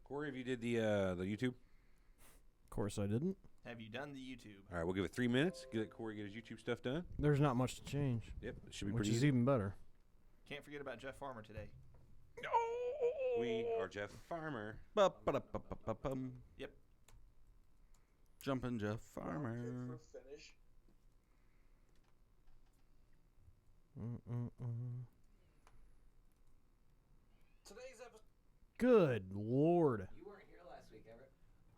Corey, have you did the YouTube? Of course I didn't. Have you done the YouTube? All right, we'll give it 3 minutes. Let Corey get his YouTube stuff done. There's not much to change. Yep, it should be which pretty is easy. even better. Can't forget about Jeff Farmer today. We are Jeff Farmer. Ba-ba-da-ba-ba-ba-bum. Yep. Jumpin' Jeff Farmer. Today's episode. Good Lord. You weren't here last week, Everett.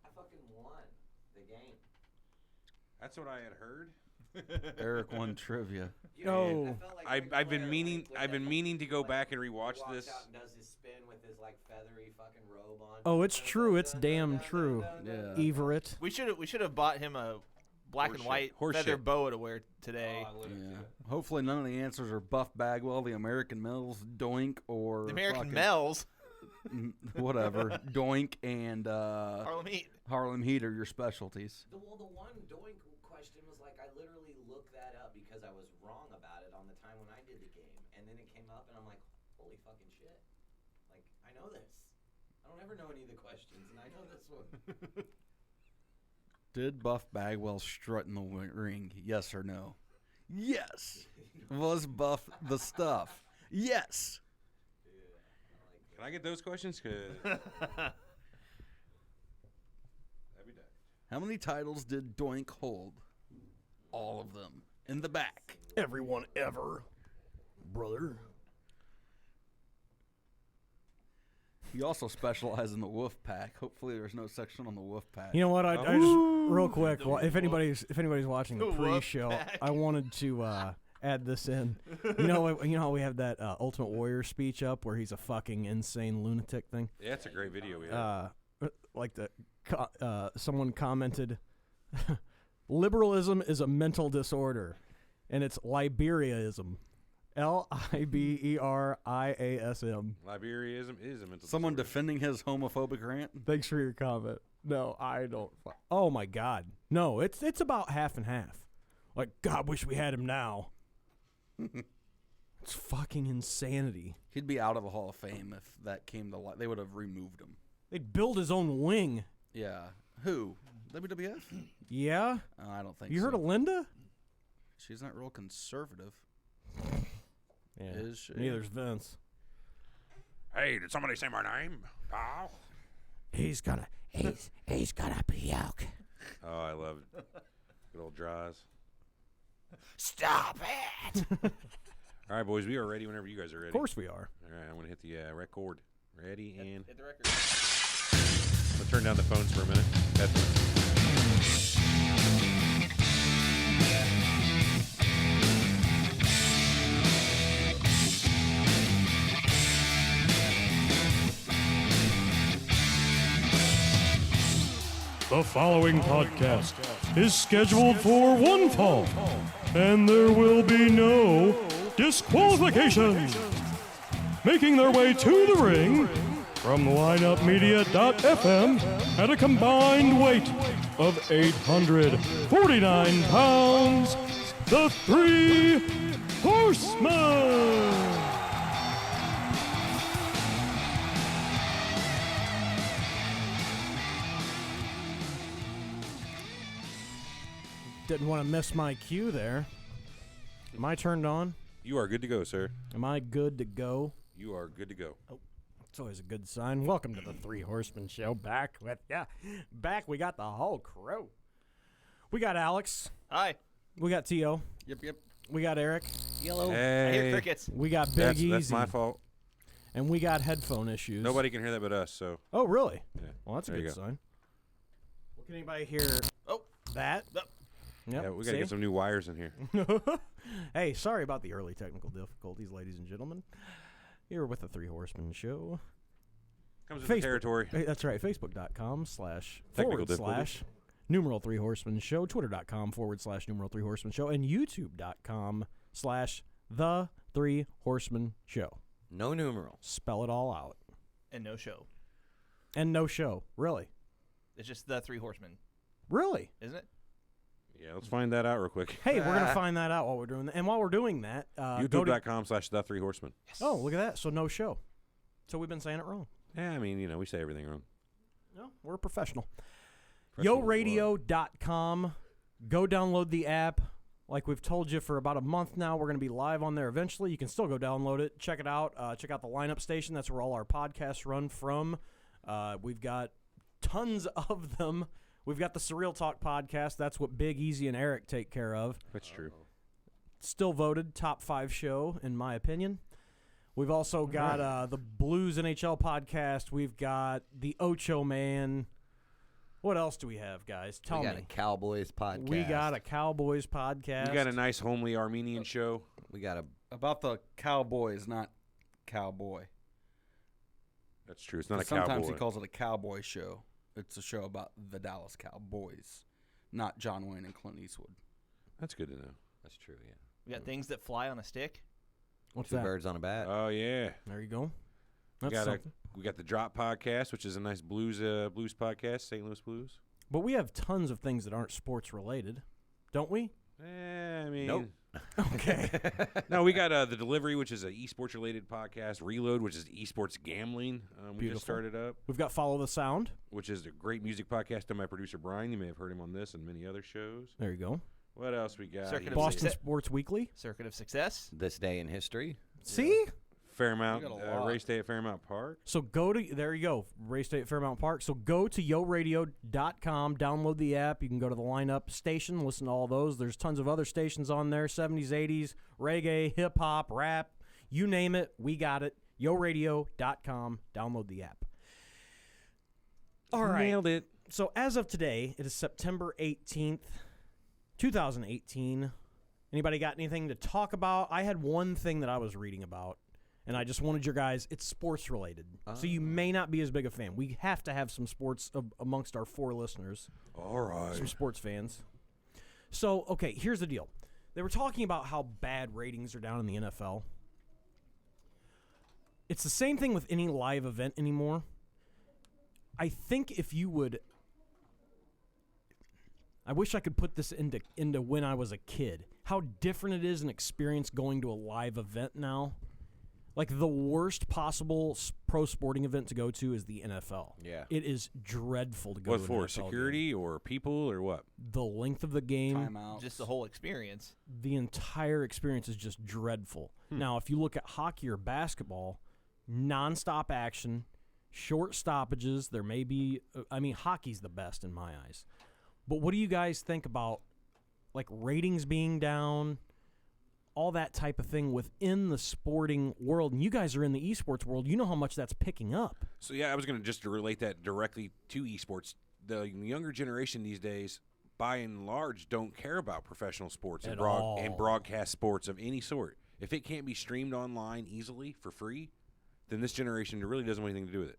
I fucking won the game. That's what I had heard. Eric won trivia. You know, Oh. I felt like Ric I've been Flair, meaning like, with I've been that, meaning to go like, back and he rewatch walks this. out and does his spin with his like feathery fucking robe on. Oh, it's true. It's damn true. Yeah. Everett. We should have bought him a black and white feather boa to wear today. Yeah. Hopefully none of the answers are Buff Bagwell, the American Mills, Doink, or The American fucking- Mells. whatever. Doink and Harlem Heat. Harlem Heat are your specialties. The one Doink question was like, I literally looked that up because I was wrong about it on the time when I did the game, and then it came up, and I'm like, holy fucking shit! Like, I know this. I don't ever know any of the questions, and I know this one. Did Buff Bagwell strut in the ring? Yes or no? Yes. Was Buff the stuff? Yes. Can I get those questions? 'Cause that'd be nice. How many titles did Doink hold? All of them. In the back. Everyone ever. Brother. He also specialized in the Wolf Pack. Hopefully there's no section on the Wolf Pack. You know what? I just real quick, The if anybody's watching the Wolf pre-show, Pack. I wanted to add this in. You know how we have that Ultimate Warrior speech up where he's a fucking insane lunatic thing. Yeah, it's a great video. We had. Like someone commented, liberalism is a mental disorder, and it's Liberiaism. Liberiasm. Liberianism is a mental Someone disorder. defending his homophobic rant? Thanks for your comment. No, I don't. Oh my God, no! It's about half and half. Like, God, wish we had him now. It's fucking insanity. He'd be out of the Hall of Fame if that came to light. They would have removed him. They'd build his own wing. Yeah. Who? WWF? Yeah? I don't think You so. heard of Linda? She's not real conservative. Yeah. Is she? Neither's Vince. Hey, did somebody say my name? Oh. He's gonna puke. Oh, I love it. Good old draws. Stop it! All right, boys, we are ready whenever you guys are ready. Of course we are. All right, I'm going to hit the record. Ready, and Hit the record. I'll turn down the phones for a minute. Headphones. The following podcast is scheduled for one fall, and there will be no disqualifications. Making their way to the ring from lineupmedia.fm at a combined weight of 849 pounds, the Three Horsemen. Didn't want to miss my cue there. Am I turned on? You are good to go, sir. Am I good to go? You are good to go. It's always a good sign. Welcome to the Three Horsemen Show. Back with ya. Back, we got the whole crew. We got Alex. Hi. We got T.O. Yep. We got Eric. Yellow. I hear Hey, crickets. We got Big Easy. that's my fault. And we got headphone issues. Nobody can hear that but us, so. Oh, really? Yeah. Well, that's a There you good go. sign. Well, can anybody hear Oh. that? Yep. Yeah, we got to get some new wires in here. Hey, sorry about the early technical difficulties, ladies and gentlemen. You're with the Three Horsemen Show. Comes with the territory. Hey, that's right. Facebook.com/ Technical / numeral Three Horsemen Show. Twitter.com / numeral Three Horsemen Show. And YouTube.com / the Three Horsemen Show. No numeral. Spell it all out. And no show. And no show. Really? It's just the Three Horsemen, Really? isn't it? Yeah, let's find that out real quick. Hey, we're going to find that out while we're doing that. And while we're doing that, go to... YouTube.com / the Three Horsemen. Oh, look at that. So no show. So we've been saying it wrong. Yeah, I mean, we say everything wrong. No, we're professional. YoRadio.com. Go download the app. Like we've told you for about a month now, we're going to be live on there eventually. You can still go download it. Check it out. Check out the lineup station. That's where all our podcasts run from. We've got tons of them. We've got the Surreal Talk podcast. That's what Big, Easy, and Eric take care of. That's true. Still voted top 5 show, in my opinion. We've also got the Blues NHL podcast. We've got the Ocho Man. What else do we have, guys? Tell me. We got a Cowboys podcast. We got a Cowboys podcast. We got a nice homely Armenian show. We got About the Cowboys, not cowboy. That's true. It's not a Sometimes cowboy. he calls it a cowboy show. It's a show about the Dallas Cowboys, not John Wayne and Clint Eastwood. That's good to know. That's true, yeah. We got things that fly on a stick. What's Two that? birds on a bat. Oh, yeah. There you go. We That's got, something. we got the Drop podcast, which is a nice blues podcast, St. Louis Blues. But we have tons of things that aren't sports related, don't we? I mean. Nope. Okay. No, we got The Delivery, which is an esports related podcast. Reload, which is esports gambling. We Beautiful. just started up, We've got Follow the Sound. which is a great music podcast done by producer Brian. You may have heard him on this and many other shows. There you go. What else we got? Circuit of Boston Success. Sports Weekly. Circuit of Success. This day in history. See? Fairmount, We got a lot. race day at Fairmount Park. So go to, there you go, Race Day at Fairmount Park. So go to YoRadio.com, download the app. You can go to the lineup station, listen to all those. There's tons of other stations on there, 70s, 80s, reggae, hip-hop, rap, you name it, we got it. YoRadio.com, download the app. All right. Nailed it. So as of today, it is September 18th, 2018. Anybody got anything to talk about? I had one thing that I was reading about, and I just wanted your guys, it's sports related. So you may not be as big a fan. We have to have some sports amongst our 4 listeners. All right. Some sports fans. So, okay, here's the deal. They were talking about how bad ratings are down in the NFL. It's the same thing with any live event anymore. I think if you would, I wish I could put this into when I was a kid. How different it is an experience going to a live event now. Like the worst possible pro sporting event to go to is the NFL. Yeah. It is dreadful to go What to an for? NFL Security or people or what? game. The length of the game, Timeouts. Just the whole experience. the entire experience is just dreadful. Now, if you look at hockey or basketball, nonstop action, short stoppages. There may be, hockey's the best in my eyes. But what do you guys think about, like, ratings being down, all that type of thing within the sporting world? And you guys are in the esports world. You know how much that's picking up. So, yeah, I was going to just relate that directly to esports. The younger generation these days, by and large, don't care about professional sports At and all. broadcast sports of any sort. If it can't be streamed online easily for free, then this generation really doesn't want anything to do with it.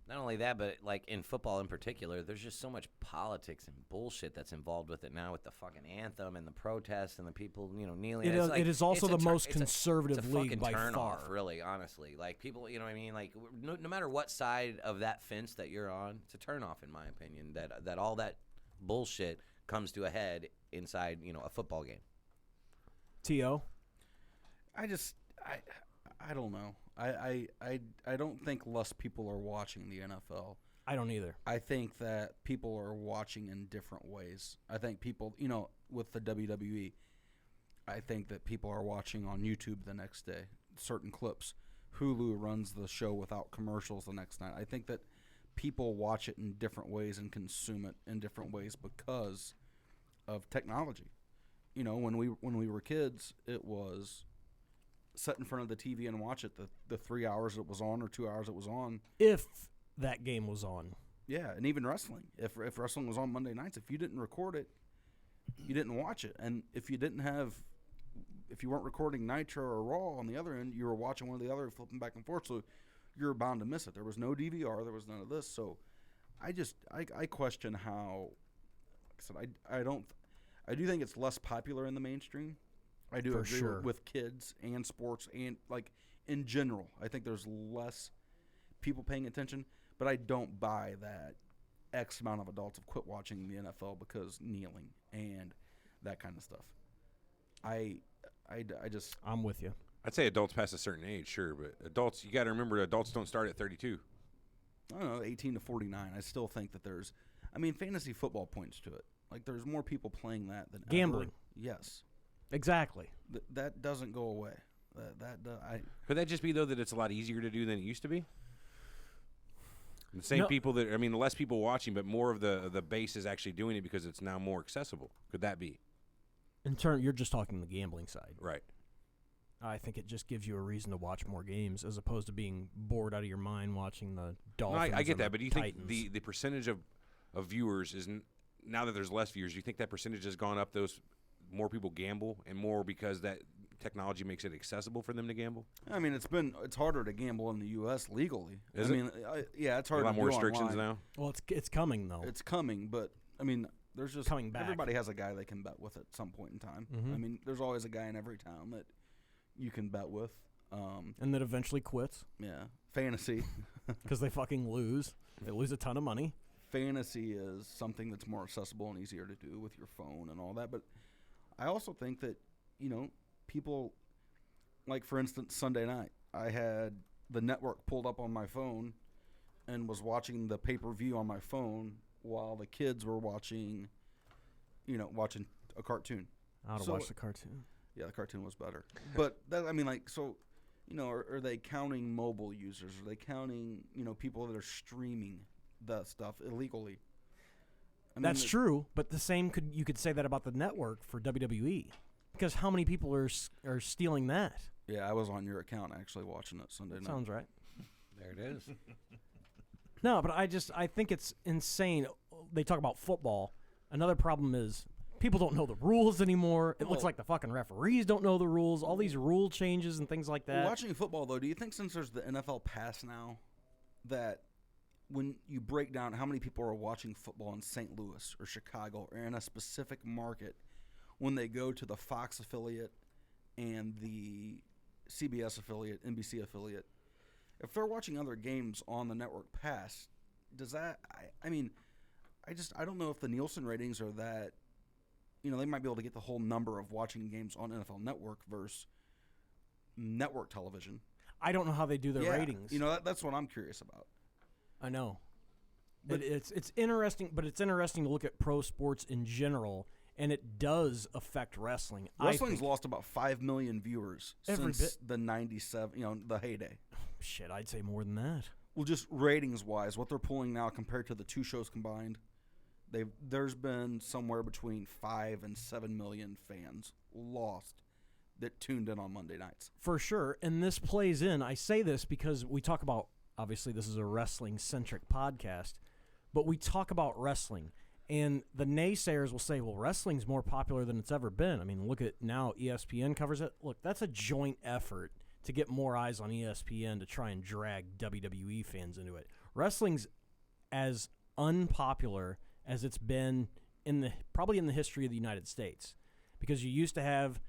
Not only that, but like in football in particular, there's just so much politics and bullshit that's involved with it now, with the fucking anthem and the protests and the people, kneeling. It is also the most it's conservative a league fucking by turn far. off, really, honestly. Like people, you know what I mean? Like no matter what side of that fence that you're on, it's a turn off in my opinion. That all that bullshit comes to a head inside, a football game. T.O.? I don't know. I don't think less people are watching the NFL. I don't either. I think that people are watching in different ways. I think people, with the WWE, I think that people are watching on YouTube the next day, certain clips. Hulu runs the show without commercials the next night. I think that people watch it in different ways and consume it in different ways because of technology. When we were kids, it was sit in front of the TV and watch it the 3 hours it was on or 2 hours it was on. If that game was on. Yeah, and even wrestling. If wrestling was on Monday nights, if you didn't record it, you didn't watch it. And if you weren't recording Nitro or Raw on the other end, you were watching one or the other, flipping back and forth, so you were bound to miss it. There was no DVR, there was none of this. So I question how, like I said, I do think it's less popular in the mainstream. I do For agree sure. with kids and sports and, like, in general. I think there's less people paying attention, but I don't buy that X amount of adults have quit watching the NFL because kneeling and that kind of stuff. I just... I'm with you. I'd say adults past a certain age, sure, but adults, you got to remember, adults don't start at 32. I don't know, 18 to 49. I still think that there's, I mean, fantasy football points to it. Like, there's more people playing that than gambling. Ever. Yes. Exactly. That doesn't go away. Could that just be, though, that it's a lot easier to do than it used to be? The same people that, I mean, less people watching, but more of the base is actually doing it because it's now more accessible. Could that be? In turn, you're just talking the gambling side. Right. I think it just gives you a reason to watch more games as opposed to being bored out of your mind watching the Dolphins. No, I get that, but do you Titans. think the percentage of viewers is, now that there's less viewers, do you think that percentage has gone up, those more people gamble, and more because that technology makes it accessible for them to gamble? I mean, it's harder to gamble in the U.S. legally. Is it? Yeah, it's harder. A lot more restrictions online. now. Well, it's coming though. It's coming, but I mean, there's just coming back. Everybody has a guy they can bet with at some point in time. Mm-hmm. I mean, there's always a guy in every town that you can bet with. And that eventually quits. Yeah, fantasy. Because they fucking lose. They lose a ton of money. Fantasy is something that's more accessible and easier to do with your phone and all that. But I also think that, people, like, for instance, Sunday night, I had the network pulled up on my phone and was watching the pay-per-view on my phone while the kids were watching a cartoon. I ought to watch the cartoon. Yeah, the cartoon was better. But, are they counting mobile users? Are they counting, people that are streaming the stuff illegally? That's true, but the same you could say that about the network for WWE, because how many people are stealing that? Yeah, I was on your account actually watching it Sunday night. Sounds right. There it is. No, but I think it's insane. They talk about football. Another problem is people don't know the rules anymore. It looks like the fucking referees don't know the rules. All these rule changes and things like that. Watching football, though, do you think since there's the NFL Pass now that when you break down how many people are watching football in St. Louis or Chicago or in a specific market, when they go to the Fox affiliate and the CBS affiliate, NBC affiliate, if they're watching other games on the network Pass, does that? I don't know if the Nielsen ratings are that. They might be able to get the whole number of watching games on NFL Network versus network television. I don't know how they do their ratings. That's what I'm curious about. I know. But it's interesting, but it's interesting to look at pro sports in general, and it does affect wrestling. Wrestling's lost about 5 million viewers since the 97, the heyday. Shit, I'd say more than that. Well, just ratings-wise, what they're pulling now compared to the two shows combined, there's been somewhere between 5 and 7 million fans lost that tuned in on Monday nights. For sure, and this plays in. I say this because we talk about, obviously this is a wrestling-centric podcast, but we talk about wrestling, and the naysayers will say, well, wrestling's more popular than it's ever been. I mean, look at now ESPN covers it. Look, that's a joint effort to get more eyes on ESPN to try and drag WWE fans into it. Wrestling's as unpopular as it's been probably in the history of the United States, because you used to have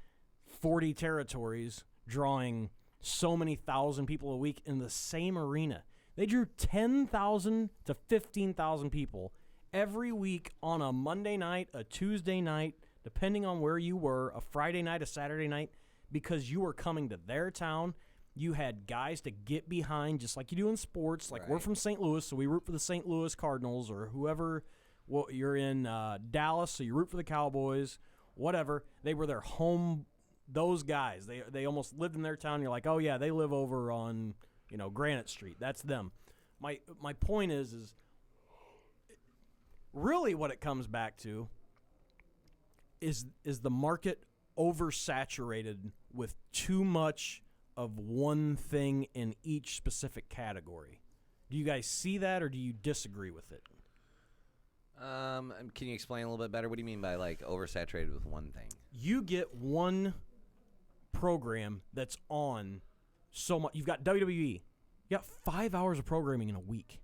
40 territories drawing so many thousand people a week in the same arena. They drew 10,000 to 15,000 people every week on a Monday night, a Tuesday night, depending on where you were, a Friday night, a Saturday night, because you were coming to their town. You had guys to get behind, just like you do in sports. Like, we're from St. Louis, so we root for the St. Louis Cardinals, or whoever. Well, you're in Dallas, so you root for the Cowboys, whatever. They were their home. Those guys, they almost lived in their town. You're like, oh yeah, they live over on Granite Street. That's them. My point is really what it comes back to is the market oversaturated with too much of one thing in each specific category. Do you guys see that, or do you disagree with it? Can you explain a little bit better? What do you mean by oversaturated with one thing? You get one program that's on so much. You've got WWE. You got 5 hours of programming in a week.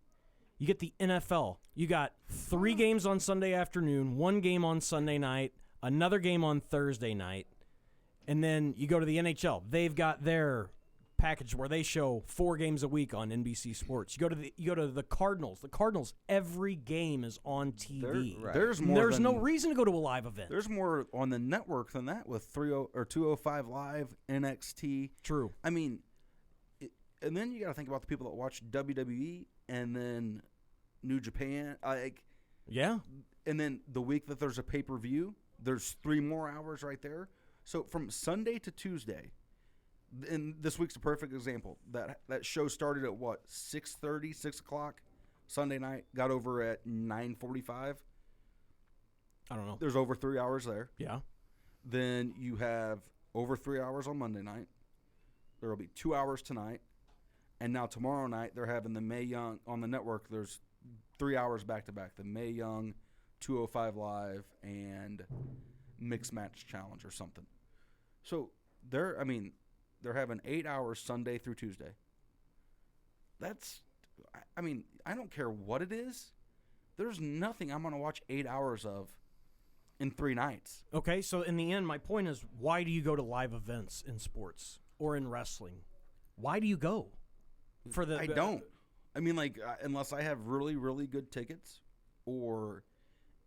You get the NFL. You got 3 games on Sunday afternoon, 1 game on Sunday night, another game on Thursday night, and then you go to the NHL. They've got their package where they show 4 games a week on NBC Sports. You go to the Cardinals. The Cardinals, every game is on TV. There's no reason to go to a live event. There's more on the network than that with 205 Live, NXT. True. I mean, and then you got to think about the people that watch WWE and then New Japan. Yeah. And then the week that there's a pay-per-view, there's 3 more hours right there. So from Sunday to Tuesday, and this week's a perfect example. That show started at what, 6:30, 6 o'clock Sunday night, got over at 9:45. I don't know. There's over 3 hours there. Yeah. Then you have over 3 hours on Monday night. There will be 2 hours tonight. And now tomorrow night, they're having the Mae Young on the network. There's 3 hours back-to-back. The Mae Young 205 Live and Mixed Match Challenge or something. So they're having 8 hours Sunday through Tuesday. I don't care what it is. There's nothing I'm going to watch 8 hours of in 3 nights. Okay, so in the end, my point is, why do you go to live events in sports or in wrestling? Why do you go? I don't. Unless I have really, really good tickets or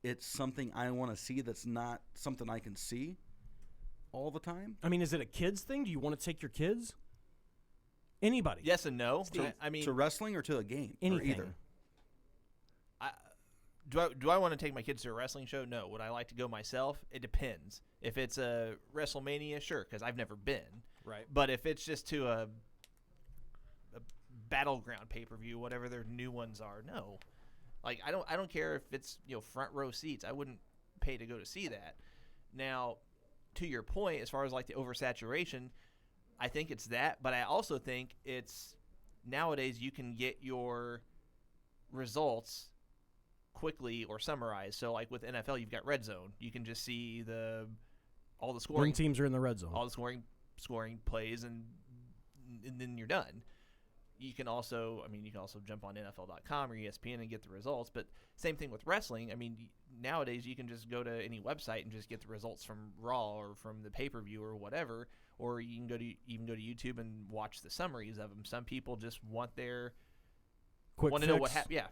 it's something I want to see that's not something I can see all the time. Is it a kids thing? Do you want to take your kids? Anybody? Yes and no. To wrestling or to a game? Anything. Or either. Do I want to take my kids to a wrestling show? No. Would I like to go myself? It depends. If it's a WrestleMania, sure, because I've never been. Right. But if it's just to a Battleground pay-per-view, whatever their new ones are, no. Like I don't care if it's front row seats. I wouldn't pay to go to see that. Now, to your point, as far as like the oversaturation, I think it's that, but I also think it's nowadays you can get your results quickly or summarized. So like with NFL, you've got Red Zone. You can just see all the scoring. When teams are in the red zone. All the scoring plays, and then you're done. You can also jump on NFL.com or ESPN and get the results. But same thing with wrestling. Nowadays you can just go to any website and just get the results from Raw or from the pay-per-view or whatever. Or you can go to YouTube and watch the summaries of them. Some people just want to know what happened. Yeah.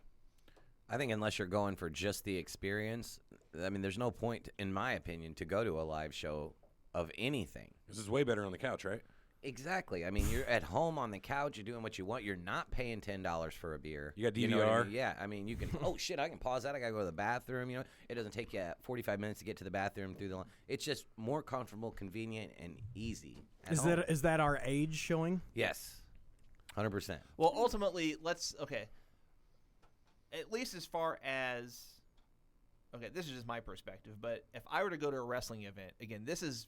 I think unless you're going for just the experience, there's no point, in my opinion, to go to a live show of anything. This is way better on the couch, right? Exactly. You're at home on the couch. You're doing what you want. You're not paying $10 for a beer. You got DVR. You know what I mean? Yeah. You can. Oh shit! I can pause that. I gotta go to the bathroom. It doesn't take you 45 minutes to get to the bathroom through the line. It's just more comfortable, convenient, and easy. Is that our age showing? Yes, 100%. Well, ultimately, at least as far as, this is just my perspective, but if I were to go to a wrestling event, again, this is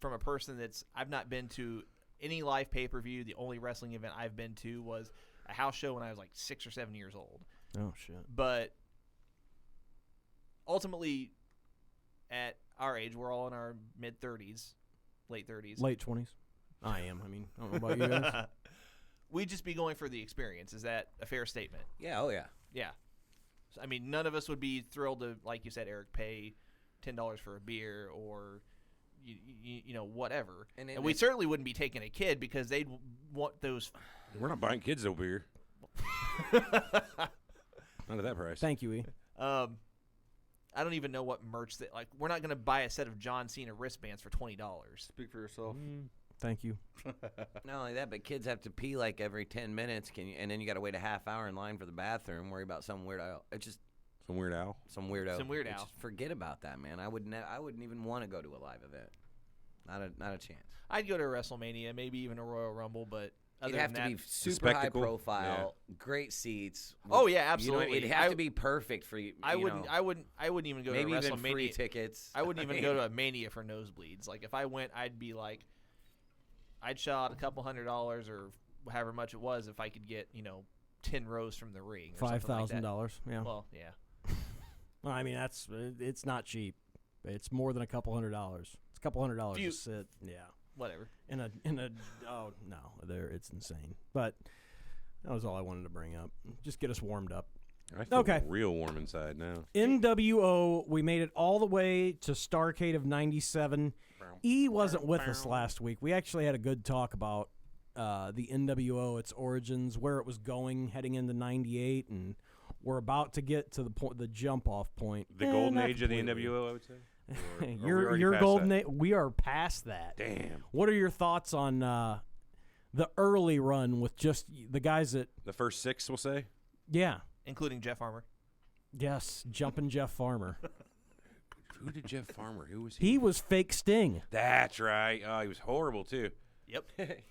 from a person I've not been to any live pay-per-view. The only wrestling event I've been to was a house show when I was like 6 or 7 years old. Oh, shit. But ultimately, at our age, we're all in our mid-30s, late 30s. Late 20s. I am. I don't know about you guys. We'd just be going for the experience. Is that a fair statement? Yeah. Oh, yeah. Yeah. So, none of us would be thrilled to, like you said, Eric, pay $10 for a beer or whatever. And we certainly wouldn't be taking a kid because they'd want those. We're not buying kids no beer. Not at that price. Thank you, E. I don't even know what merch we're not going to buy a set of John Cena wristbands for $20. Speak for yourself. Thank you. Not only that, but kids have to pee like every 10 minutes. And then you got to wait a half hour in line for the bathroom. Worry about some weird owl. It's just some weird owl. Some weirdo. Some weird owl. Just forget about that, man. I wouldn't even want to go to a live event. Not a chance. I'd go to a WrestleMania, maybe even a Royal Rumble, but it'd have to be super high profile, great seats. Oh yeah, absolutely. It'd have to be perfect for you. I wouldn't even go to a WrestleMania. Maybe even free tickets. I wouldn't even go to a Mania for nosebleeds. Like if I went, I'd be like, I'd shell out a couple $100 or however much it was if I could get 10 rows from the ring. $5,000. Yeah. Well, yeah. Well, it's not cheap. It's more than a couple $100. It's a couple $100 to sit. Yeah. Whatever. It's insane. But that was all I wanted to bring up. Just get us warmed up. I feel real warm inside now. NWO, we made it all the way to Starrcade of 97. E wasn't with us last week. We actually had a good talk about the NWO, its origins, where it was going, heading into 98, and we're about to get to the jump-off point. The golden age of the NWO, I would say? Your golden age. We are past that. Damn. What are your thoughts on the early run with just the guys that, The first 6, we'll say. yeah, including Jeff Farmer. yes, jumping Jeff Farmer. Who did Jeff Farmer? Who was he? He was fake Sting. That's right. Oh, he was horrible too. Yep.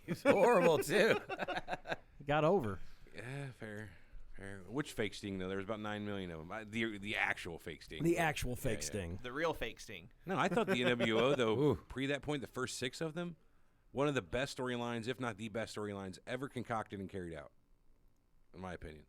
He's horrible too. Got over. Yeah, fair. Which fake Sting though? There was about 9 million of them. The actual fake Sting. The actual fake yeah. Sting. The real fake Sting. No, I thought the NWO though. Pre that point, the first 6 of them, one of the best storylines, if not the best storylines ever concocted and carried out, in my opinion.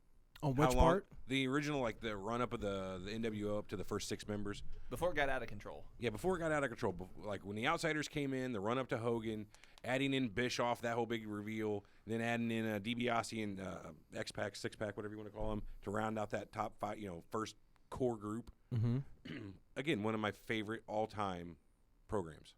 On How which long- part? The original, like the run up of the NWO up to the first 6 members. Before it got out of control. Yeah, before it got out of control. Like when the Outsiders came in, the run up to Hogan, adding in Bischoff, that whole big reveal, then adding in DiBiase and X-Pac, 6-Pack, whatever you want to call them, to round out that top 5, first core group. Mm-hmm. Again, one of my favorite all-time programs.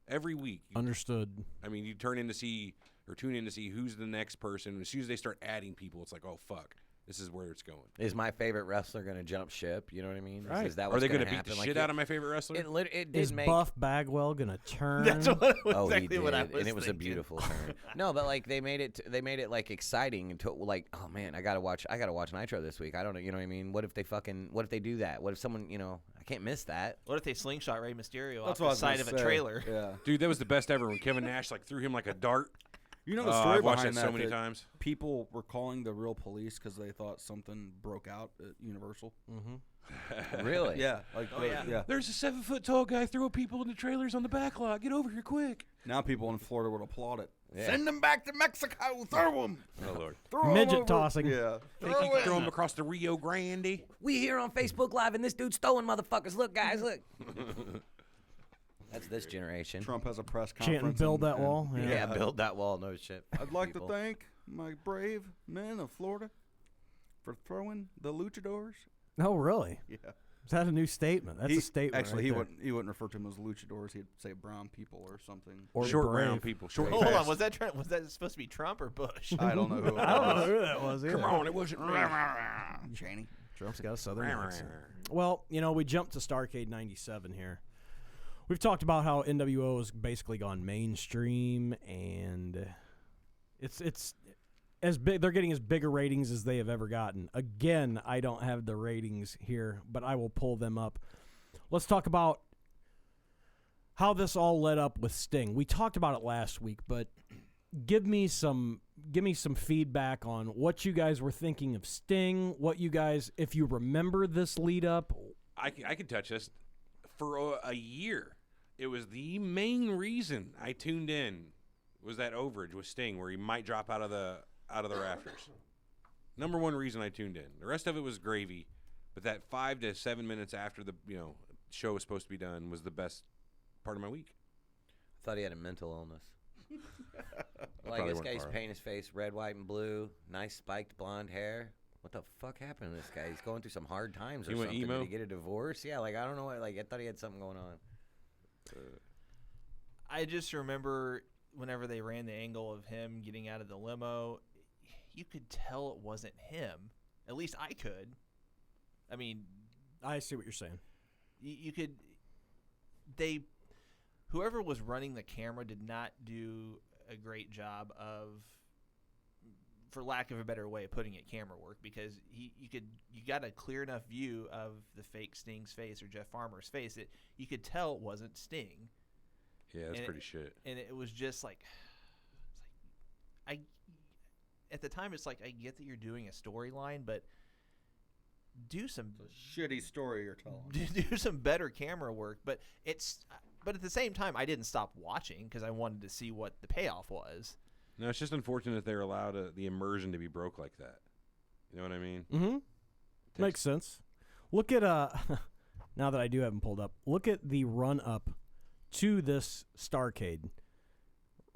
Every week, Understood. you tune in to see who's the next person. As soon as they start adding people, it's like, oh fuck, this is where it's going. Is my favorite wrestler going to jump ship? You know what I mean? Right. Is that Are what's they going going to to beat the happen? shit out of my favorite wrestler? It did Is make. Buff Bagwell gonna turn? That's what Oh, exactly he did, what I was and it was thinking. a beautiful turn. No, but like they made it like exciting and like, oh man, I gotta watch Nitro this week. I don't know, you know what I mean? What if they do that? What if someone, I can't miss that. What if they slingshot Rey Mysterio That's off what I the was side gonna of a say. trailer? Yeah. Dude, that was the best ever when Kevin Nash threw him like a dart. You know the story I've watched behind that so many times. People were calling the real police because they thought something broke out at Universal. Mm-hmm. Really? Yeah, like yeah. There's a 7-foot tall guy throwing people into trailers on the back lot. Get over here quick. Now people in Florida would applaud it. Yeah. Send them back to Mexico. Throw them. Oh Lord. Midget tossing. Yeah. Think you can throw him across the Rio Grande? We here on Facebook Live, and this dude's throwing motherfuckers. Look, guys, look. That's this generation. Trump has a press conference. Chanting, build that wall. Yeah, build that wall. No shit. I'd like People. to thank my brave men of Florida for throwing the luchadors. Oh, really? Yeah. Is that a new statement? That's a statement. Actually, right he wouldn't refer to them as luchadors. He'd say brown people or something. Or Short brave. brown people. Short Hold on, fast. was that supposed to be Trump or Bush? I don't know who. It I don't know was. who that was either. Come on, it wasn't me. Cheney. Trump's got a southern accent. Well, we jumped to Starrcade 97 here. We've talked about how NWO has basically gone mainstream, and it's as big. They're getting as big a ratings as they have ever gotten. Again, I don't have the ratings here, but I will pull them up. Let's talk about how this all led up with Sting. We talked about it last week, but give me some feedback on what you guys were thinking of Sting. What you guys, if you remember this lead up. I can touch this. For a year, it was the main reason I tuned in was that overage with Sting, where he might drop out of the rafters. Number one reason I tuned in. The rest of it was gravy, but that 5 to 7 minutes after the show was supposed to be done was the best part of my week. I thought he had a mental illness. Like Probably this weren't guy's far. painting his face red, white, and blue. Nice spiked blonde hair. What the fuck happened to this guy? He's going through some hard times or He went something. emo? Did he get a divorce? Yeah, like I don't know. Like I thought he had something going on. I just remember whenever they ran the angle of him getting out of the limo, you could tell it wasn't him. At least I could. I mean, I see what you're saying. you could. Whoever was running the camera did not do a great job of, for lack of a better way of putting it, camera work, because you got a clear enough view of the fake Sting's face or Jeff Farmer's face that you could tell it wasn't Sting. Yeah, that's And pretty shit. And it was just like, at the time it's like, I get that you're doing a storyline, but do some Shitty story you're telling. do some better camera work. But at the same time, I didn't stop watching because I wanted to see what the payoff was. No, it's just unfortunate they're allowed the immersion to be broke like that. You know what I mean? Mm-hmm. Makes sense. Look at now that I do have them pulled up, look at the run up to this Starrcade.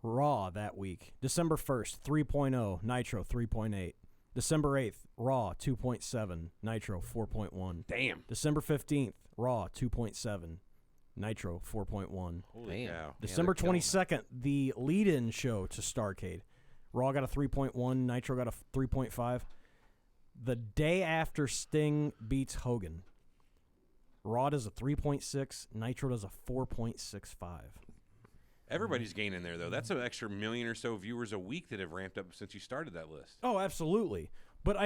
Raw that week. December 1st, 3.0, Nitro 3.8. December 8th, Raw 2.7, Nitro 4.1. Damn. December 15th, Raw 2.7, Nitro 4.1. Holy Damn. cow. December they're killing it. 22nd, the lead-in show to Starrcade. Raw got a 3.1, Nitro got a 3.5. The day after Sting beats Hogan, Raw does a 3.6, Nitro does a 4.65. Everybody's gaining there, though. That's an extra million or so viewers a week that have ramped up since you started that list. Oh, absolutely. But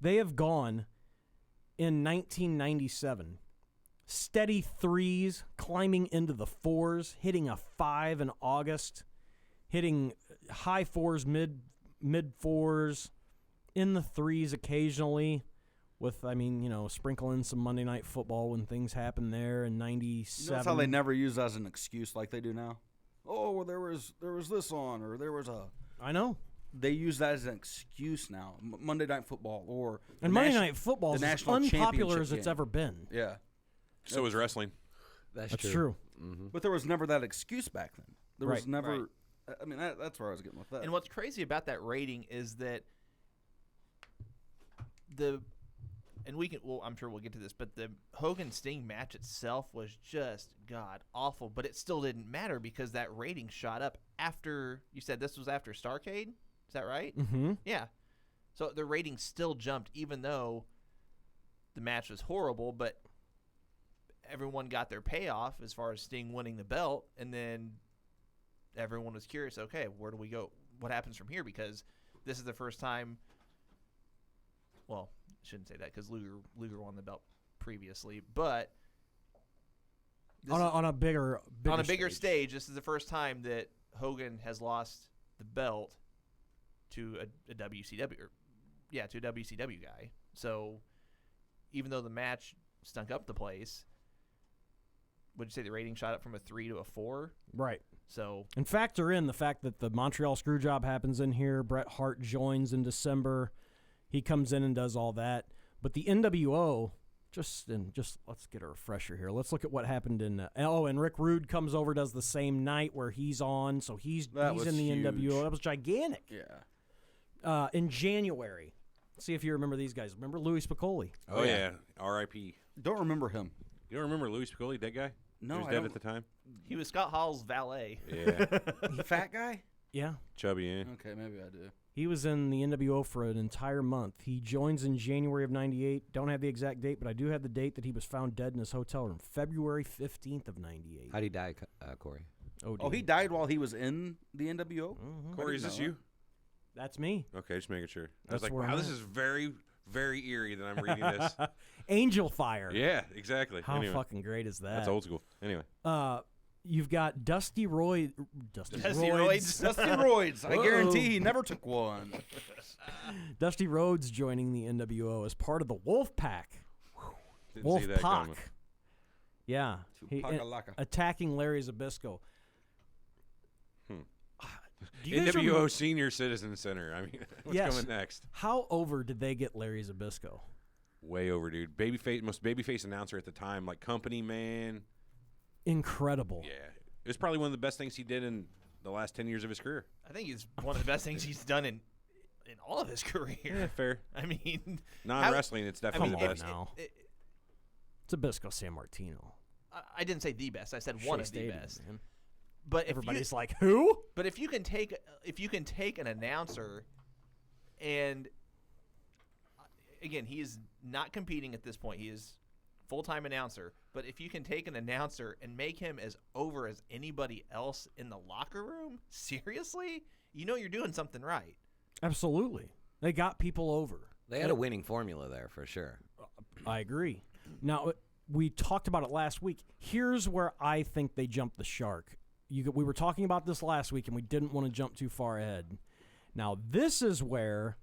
they have gone in 1997, steady 3s, climbing into the 4s, hitting a 5 in August, hitting high 4s, mid 4s, in the 3s occasionally. With, sprinkle in some Monday Night Football when things happen there in 97. That's how they never use that as an excuse like they do now. Oh, well, there was this on, or there was a... I know. They use that as an excuse now. Monday Night Football or... And Monday Night Football is as unpopular as it's ever been. Yeah. So is wrestling. That's true. Mm-hmm. But there was never that excuse back then. There was Right. never... Right. I mean, that's where I was getting with that. And what's crazy about that rating is that I'm sure we'll get to this, but the Hogan Sting match itself was just god awful, but it still didn't matter because that rating shot up after, you said this was after Starrcade? Is that right? Mm-hmm. Yeah. So the rating still jumped even though the match was horrible, but everyone got their payoff as far as Sting winning the belt, and then everyone was curious, okay, where do we go? What happens from here? Because this is the first time, well, I shouldn't say that because Luger won the belt previously, but On a bigger stage, this is the first time that Hogan has lost the belt to a WCW, to a WCW guy. So even though the match stunk up the place, would you say the rating shot up from a 3 to a 4? Right. So, and factor in the fact that the Montreal Screwjob happens in here. Bret Hart joins in December. He comes in and does all that. But the NWO, just let's get a refresher here. Let's look at what happened in. And Rick Rude comes over, does the same night where he's on. So he's in the huge. NWO. That was gigantic. Yeah. In January. See if you remember these guys. Remember Louis Spicoli? Oh, yeah. R.I.P. Don't remember him. You don't remember Louis Spicoli, dead guy? No, He was I dead don't. at the time? he was Scott Hall's valet. Yeah. Fat guy? Yeah. Chubby, yeah. Okay, maybe I do. He was in the NWO for an entire month. He joins in January of 98. Don't have the exact date, but I do have the date that he was found dead in his hotel room, February 15th of 98. How'd he die, Corey? Oh, he died while he was in the NWO? Mhm. Corey, is this you? That's me. Okay, just making sure. I That's was like, where wow, I'm this at. is very, very eerie that I'm reading this. Angel Fire. Yeah, exactly. How Anyway, fucking great is that? that's old school. Anyway. You've got Dusty Roids. Dusty Roids. Dusty Roids. I guarantee he never took one. Dusty Rhodes joining the NWO as part of the Wolf Pack. Didn't Wolf see that Pack. coming. Yeah. Tupac-a-laka. Attacking Larry Zbyszko. Do you guys NWO remember- Senior Citizen Center. I mean, what's Yes. coming next? How over did they get Larry Zbyszko? Way over, dude. Most babyface announcer at the time, like company man. Incredible. Yeah. It was probably one of the best things he did in the last 10 years of his career. I think it's one of the best things he's done in all of his career. Yeah, fair. I mean, Non-wrestling, it's definitely Come the on best. now. Zbyszko San Martino. I didn't say the best. I said one Shea of Stadium, the best. man. But Everybody's like, who? But if you can take an announcer, and again, he is not competing at this point. He is full-time announcer. But if you can take an announcer and make him as over as anybody else in the locker room, seriously, you know you're doing something right. Absolutely. They got people over. They had a winning formula there for sure. I agree. Now, we talked about it last week. Here's where I think they jumped the shark. We were talking about this last week, and we didn't want to jump too far ahead. Now, this is where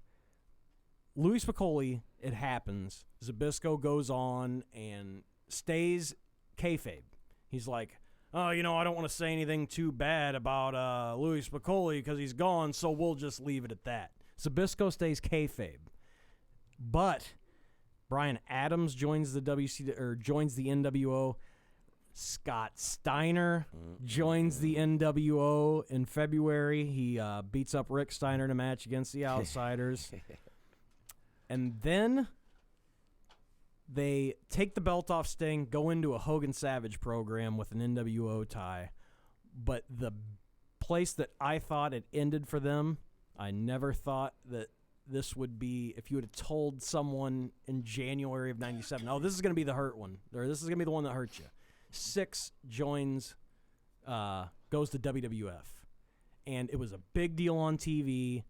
Louis Spicoli, it happens. Zbyszko goes on and stays kayfabe. He's like, oh, I don't want to say anything too bad about Louis Spicoli because he's gone, so we'll just leave it at that. Zbyszko stays kayfabe. But Brian Adams joins the joins the NWO. Scott Steiner joins the NWO in February. He beats up Rick Steiner in a match against the Outsiders. And then they take the belt off Sting, go into a Hogan Savage program with an NWO tie. But the place that I thought it ended for them, I never thought that this would be, if you would have told someone in January of 97, oh, this is going to be the hurt one, or this is going to be the one that hurts you. Six joins goes to WWF. And it was a big deal on TV.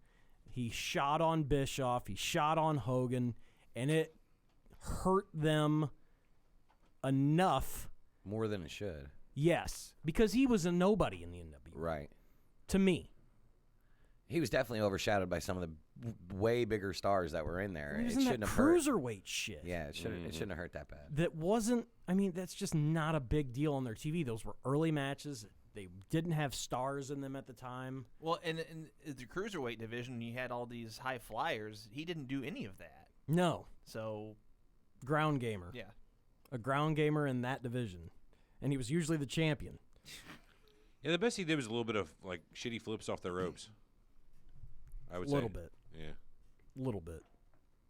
He shot on Bischoff. He shot on Hogan. And it hurt them enough. More than it should. Yes, because he was a nobody in the NWO. Right. To me. He was definitely overshadowed by some of the way bigger stars that were in there. He was it in shouldn't that have hurt. cruiserweight shit. Yeah, it shouldn't have hurt that bad. That wasn't, I mean, that's just not a big deal on their TV. Those were early matches. They didn't have stars in them at the time. Well, in the cruiserweight division, you had all these high flyers. He didn't do any of that. No. So, Ground gamer. yeah. A ground gamer in that division. And he was usually the champion. Yeah, the best he did was a little bit of like shitty flips off the ropes. I would say. A little bit. Yeah. Little bit.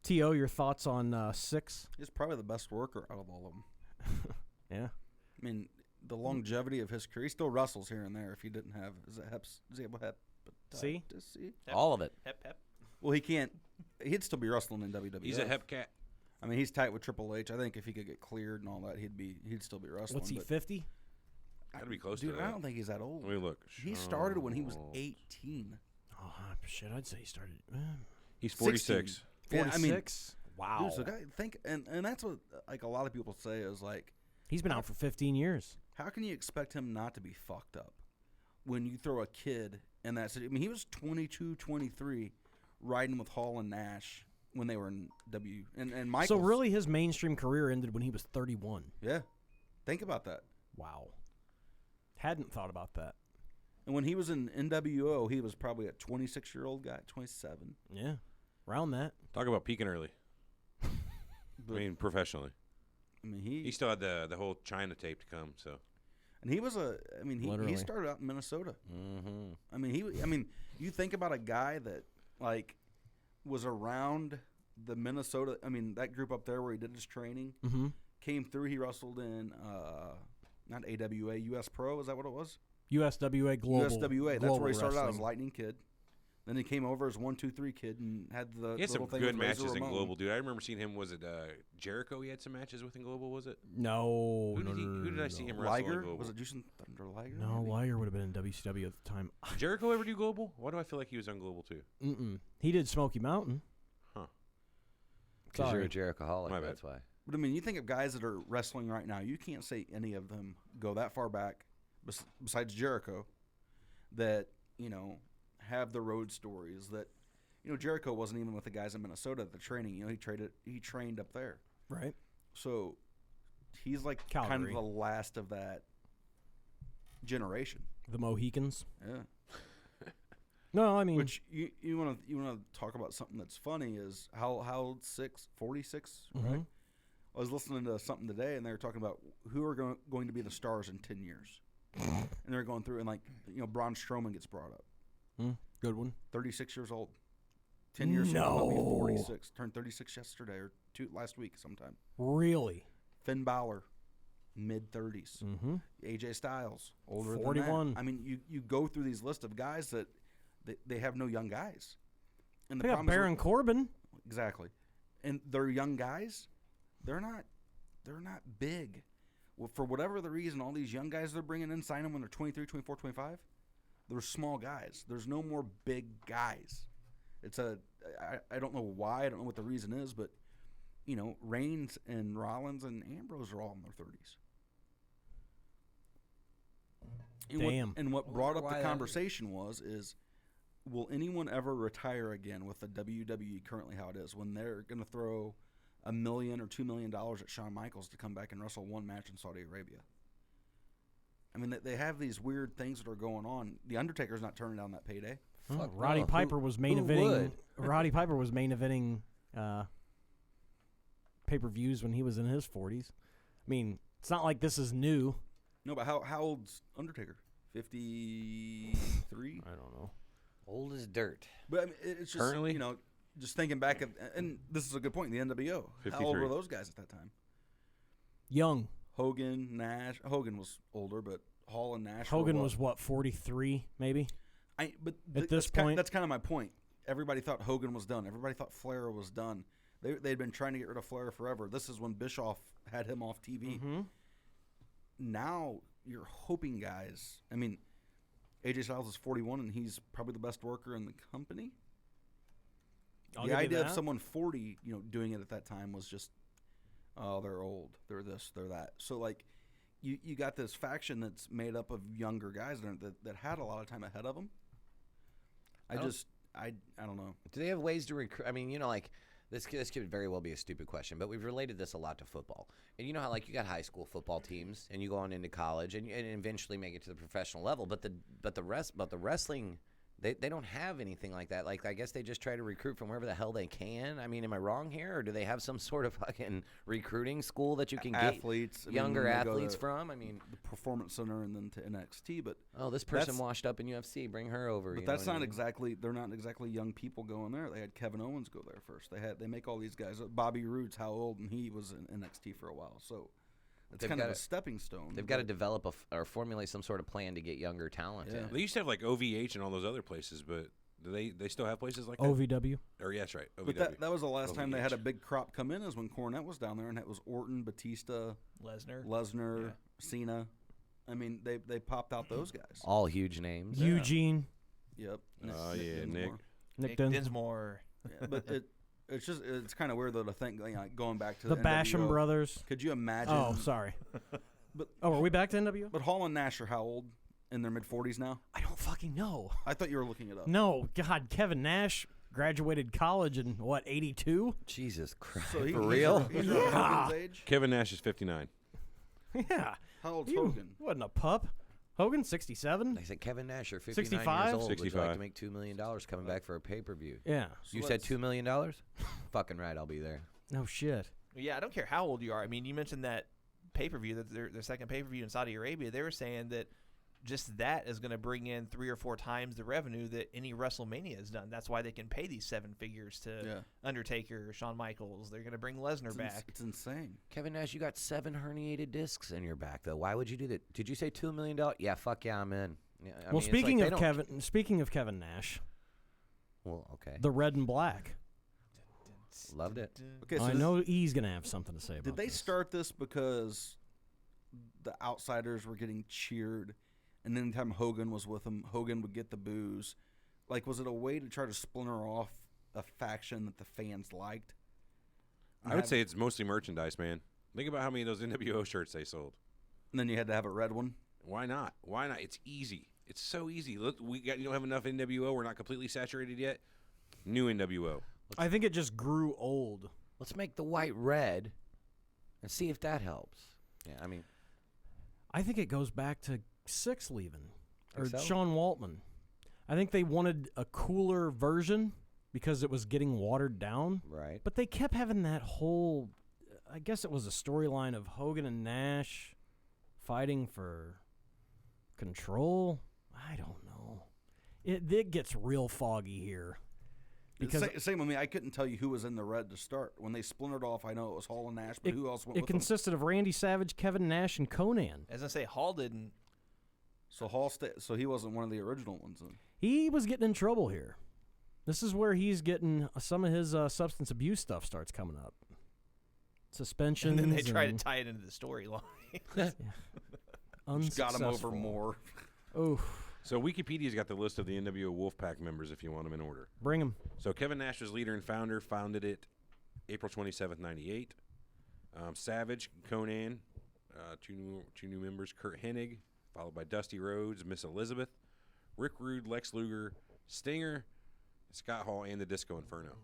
T.O., your thoughts on 6? He's probably the best worker out of all of them. Yeah. I mean, the longevity of his career. He still wrestles here and there. If he didn't have, is it does he have See? Hep, All of it. Hep, hep. Well, he can't. He'd still be wrestling in WWF. He's a hep cat. I mean, he's tight with Triple H. I think if he could get cleared and all that, he'd still be wrestling. What's he, but 50? Gotta be close dude, to that. I don't think he's that old. Let me look. He started when he was 18. Oh, shit, I'd say he started. He's 46. 46? Yeah, I mean, wow. Dude, so guy, think, and that's what like a lot of people say is like, He's been out for 15 years. how can you expect him not to be fucked up when you throw a kid in that city? I mean, he was 22, 23, riding with Hall and Nash when they were in and Michaels. So really his mainstream career ended when he was 31. Yeah. Think about that. Wow. Hadn't thought about that. And when he was in NWO, he was probably a 26-year-old guy, 27. Yeah. Around that. Talk about peaking early. I mean, professionally. I mean, He still had the whole China tape to come, so. and he was he Literally. started out in Minnesota. Mm-hmm. I mean, you think about a guy that like was around the Minnesota. I mean, that group up there where he did his training. Mm-hmm. Came through. He wrestled in not AWA, US Pro. Is that what it was? USWA Global. USWA. That's Global where he started out as Wrestling. Lightning Kid. Then he came over as 1, 2, 3 Kid and had the He had some little thing good with Razor matches in Ramon. Global, dude. I remember seeing him. Was it Jericho? He had some matches with in Global. Was it? No. Who did I see him wrestle in Liger? Global? Was it Juice and Thunder Liger? No, maybe? Liger would have been in WCW at the time. Did Jericho ever do Global? Why do I feel like he was on Global too? Mm-mm. He did Smoky Mountain. Huh. Because you're Sorry. a Jerichoholic, My bad. that's why. But I mean, you think of guys that are wrestling right now. You can't say any of them go that far back, besides Jericho, that have the road stories. That Jericho wasn't even with the guys in Minnesota at the training. He trained up there. Right. So he's like kind of Calgary. the last of that generation. The Mohicans. Yeah. No, I mean. Which you want to talk about something that's funny is how old 46, right? Mhm. I was listening to something today, and they were talking about who are going to be the stars in 10 years. And they're going through, and Braun Strowman gets brought up. Good one. 36 years old. 10 years from now, he'll be No. 46. Turned 36 yesterday or last week sometime. Really? Finn Balor, mid-30s. Mm-hmm. AJ Styles, older 41. than that. I mean, you go through these lists of guys that they have no young guys. And the They got problem is Baron Corbin. exactly. And they're young guys. They're not big. Well, for whatever the reason, all these young guys they're bringing in, sign them when they're 23, 24, 25. They're small guys. There's no more big guys. I don't know why. I don't know what the reason is, but Reigns and Rollins and Ambrose are all in their 30s. And what brought up the conversation is, will anyone ever retire again with the WWE currently how it is when they're going to throw $1 million or $2 million at Shawn Michaels to come back and wrestle one match in Saudi Arabia? I mean, they have these weird things that are going on. The Undertaker's not turning down that payday. Fuck Roddy no. Piper was main who eventing. would? Roddy Piper was main eventing pay-per-views when he was in his 40s. I mean, it's not like this is new. No, but how old's Undertaker? 53? I don't know. Old as dirt. But I mean, it's just Currently? just thinking back, and this is a good point. The NWO. How old 53. were those guys at that time? Young. Hogan, Nash. Hogan was older, but Hall and Nash. Hogan were was what, 43 maybe? But At this point- that's kind of my point. Everybody thought Hogan was done. Everybody thought Flair was done. They'd been trying to get rid of Flair forever. This is when Bischoff had him off TV. Mm-hmm. Now you're hoping guys. I mean, AJ Styles is 41, and he's probably the best worker in the company. I'll The give you idea of that. someone 40, doing it at that time was just, oh, they're old, they're this, they're that. So like, you got this faction that's made up of younger guys that had a lot of time ahead of them. I don't know. Do they have ways to recruit? I mean, like this could very well be a stupid question, but we've related this a lot to football. And you know how like you got high school football teams, and you go on into college, and eventually make it to the professional level. But the wrestling. They don't have anything like that. Like, I guess they just try to recruit from wherever the hell they can. I mean, am I wrong here? Or do they have some sort of fucking recruiting school that you can Athletes, get younger athletes from? I mean, the Performance Center and then to NXT. But this person washed up in UFC. Bring her over. But that's not exactly. They're not exactly young people going there. They had Kevin Owens go there first. They make all these guys. Bobby Roode's how old, and he was in NXT for a while. So it's kind of a stepping stone. They've got to develop or formulate some sort of plan to get younger talent in. They used to have like OVH and all those other places, but do they still have places like that? OVW. Or yeah, that's right. OVW. But that was the last time they had a OVH. big crop come in, is when Cornette was down there, and it was Orton, Batista, Lesnar, Cena. I mean, they popped out those guys. All huge names. Eugene. Yep. Oh yeah, Nick. Nick Dinsmore. Yeah, but it's kind of weird though to think, going back to The the Basham NWO. brothers. Could you imagine? Oh, sorry. But are we back to NWO? But Hall and Nash are how old? In their mid-40s now? I don't fucking know. I thought you were looking it up. No, God, Kevin Nash graduated college in what, 82? Jesus Christ. So For real? He's around Hogan's age? Kevin Nash is 59. Yeah. How old's He Hogan? wasn't a pup. Hogan, 67? They said Kevin Nash, you're 59 65? years old. Would you like 65. to make $2 million coming back for a pay-per-view? Yeah. You said $2 million? Fucking right, I'll be there. No shit. Yeah, I don't care how old you are. I mean, you mentioned that pay-per-view, that their second pay-per-view in Saudi Arabia. They were saying that just that is going to bring in 3 or 4 times the revenue that any WrestleMania has done. That's why they can pay these 7 figures to Undertaker, Shawn Michaels. They're going to bring Lesnar back. It's insane. Kevin Nash, you got 7 herniated discs in your back, though. Why would you do that? Did you say $2 million? Yeah, fuck yeah, I'm in. Yeah, I Well, mean, it's speaking like of Kevin Nash, well, okay, the red and black. loved it. Okay, so I know he's going to have something to say about did they this. start this because the outsiders were getting cheered, and anytime Hogan was with them, Hogan would get the boos? Like, was it a way to try to splinter off a faction that the fans liked? I would say it's mostly merchandise, man. Think about how many of those NWO shirts they sold. And then you had to have a red one. Why not? Why not? It's easy. It's so easy. Look, you don't have enough NWO. We're not completely saturated yet. New NWO. I think it just grew old. Let's make the white red and see if that helps. Yeah, I mean, I think it goes back to Six leaving, or Think so? Sean Waltman. I think they wanted a cooler version because it was getting watered down. right. But they kept having that whole, I guess it was a storyline of Hogan and Nash fighting for control. I don't know. It gets real foggy here. Because Same with me. I couldn't tell you who was in the red to start. When they splintered off, I know it was Hall and Nash, but who else went it with them? consisted of Randy Savage, Kevin Nash, and Conan. As I say, Hall didn't. So so he wasn't one of the original ones then. He was getting in trouble here. This is where he's getting some of his substance abuse stuff starts coming up. Suspensions. And then they try to tie it into the storyline. Just got him over Unsuccessful. more. Oof. So Wikipedia's got the list of the NWO Wolfpack members if you want them in order. Bring him. So Kevin Nash was leader and founder, founded it April 27th, 98. Savage, Conan, two new members, Kurt Hennig, followed by Dusty Rhodes, Miss Elizabeth, Rick Rude, Lex Luger, Stinger, Scott Hall, and the Disco Inferno.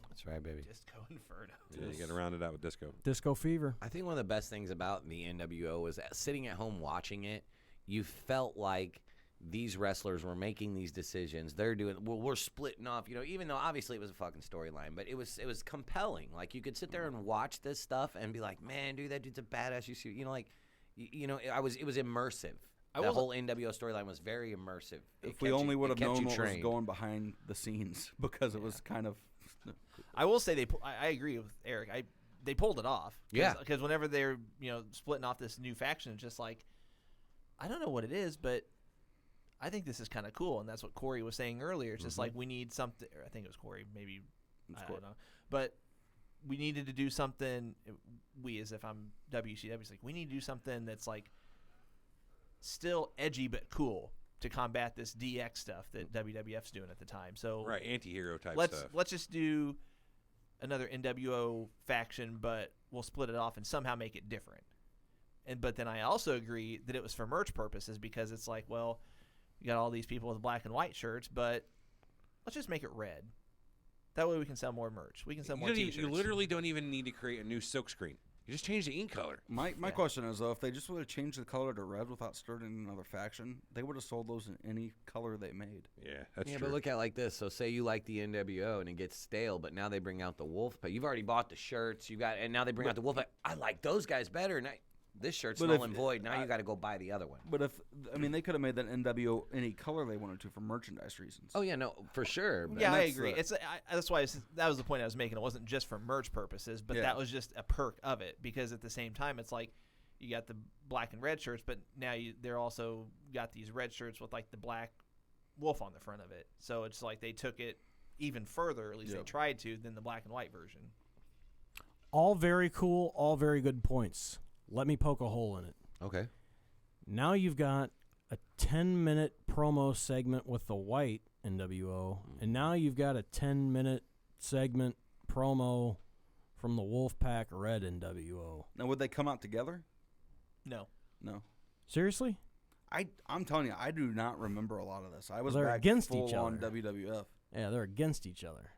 That's right, baby. Disco Inferno. Yeah, you got to round it out with Disco. Disco Fever. I think one of the best things about the NWO was that sitting at home watching it, you felt like these wrestlers were making these decisions. They're doing, well, we're splitting off, even though obviously it was a fucking storyline, but it was compelling. Like, you could sit there and watch this stuff and be like, man, dude, that dude's a badass. You see, it was immersive. The whole NWO storyline was very immersive. If we only would have known what was going behind the scenes, because it was kind of. I will say I agree with Eric. They pulled it off. Because whenever they're splitting off this new faction, it's just like, I don't know what it is, but I think this is kind of cool, and that's what Corey was saying earlier. It's just like we need something. Or I think it was Corey, maybe I don't know, but we needed to do something. We, as if I'm WCW, it's like we need to do something that's like still edgy but cool to combat this DX stuff that WWF's doing at the time. So Right, anti-hero type let's stuff. let's just do another NWO faction, but we'll split it off and somehow make it different. But then I also agree that it was for merch purposes, because it's like, well, you got all these people with black and white shirts, but let's just make it red. That way we can sell more merch. We can sell more T-shirts. You literally don't even need to create a new silk screen. You just change the ink color. My question is, though, if they just would have changed the color to red without starting another faction, they would have sold those in any color they made. Yeah, that's Yeah, true. but look at it like this. So say you like the NWO and it gets stale, but now they bring out the Wolf Pack. You've already bought the shirts, and now they bring out the Wolf Pack. I like those guys better. Now, this shirt's null and void. Now you got to go buy the other one. But they could have made that NWO any color they wanted to for merchandise reasons. Oh yeah, no, for sure. But Yeah, I that's agree. the- That's why that was the point I was making. It wasn't just for merch purposes, but Yeah. that was just a perk of it, because at the same time, it's like you got the black and red shirts, but now they're also got these red shirts with like the black wolf on the front of it. So it's like they took it even further, at least they tried to, than the black and white version. All very cool, all very good points. Let me poke a hole in it. Okay. Now you've got a 10-minute promo segment with the white NWO, and now you've got a 10-minute segment promo from the Wolfpack red NWO. Now, would they come out together? No. No. Seriously? I'm telling you, I do not remember a lot of this. I was They're back against full each on other. WWF. Yeah, they're against each other.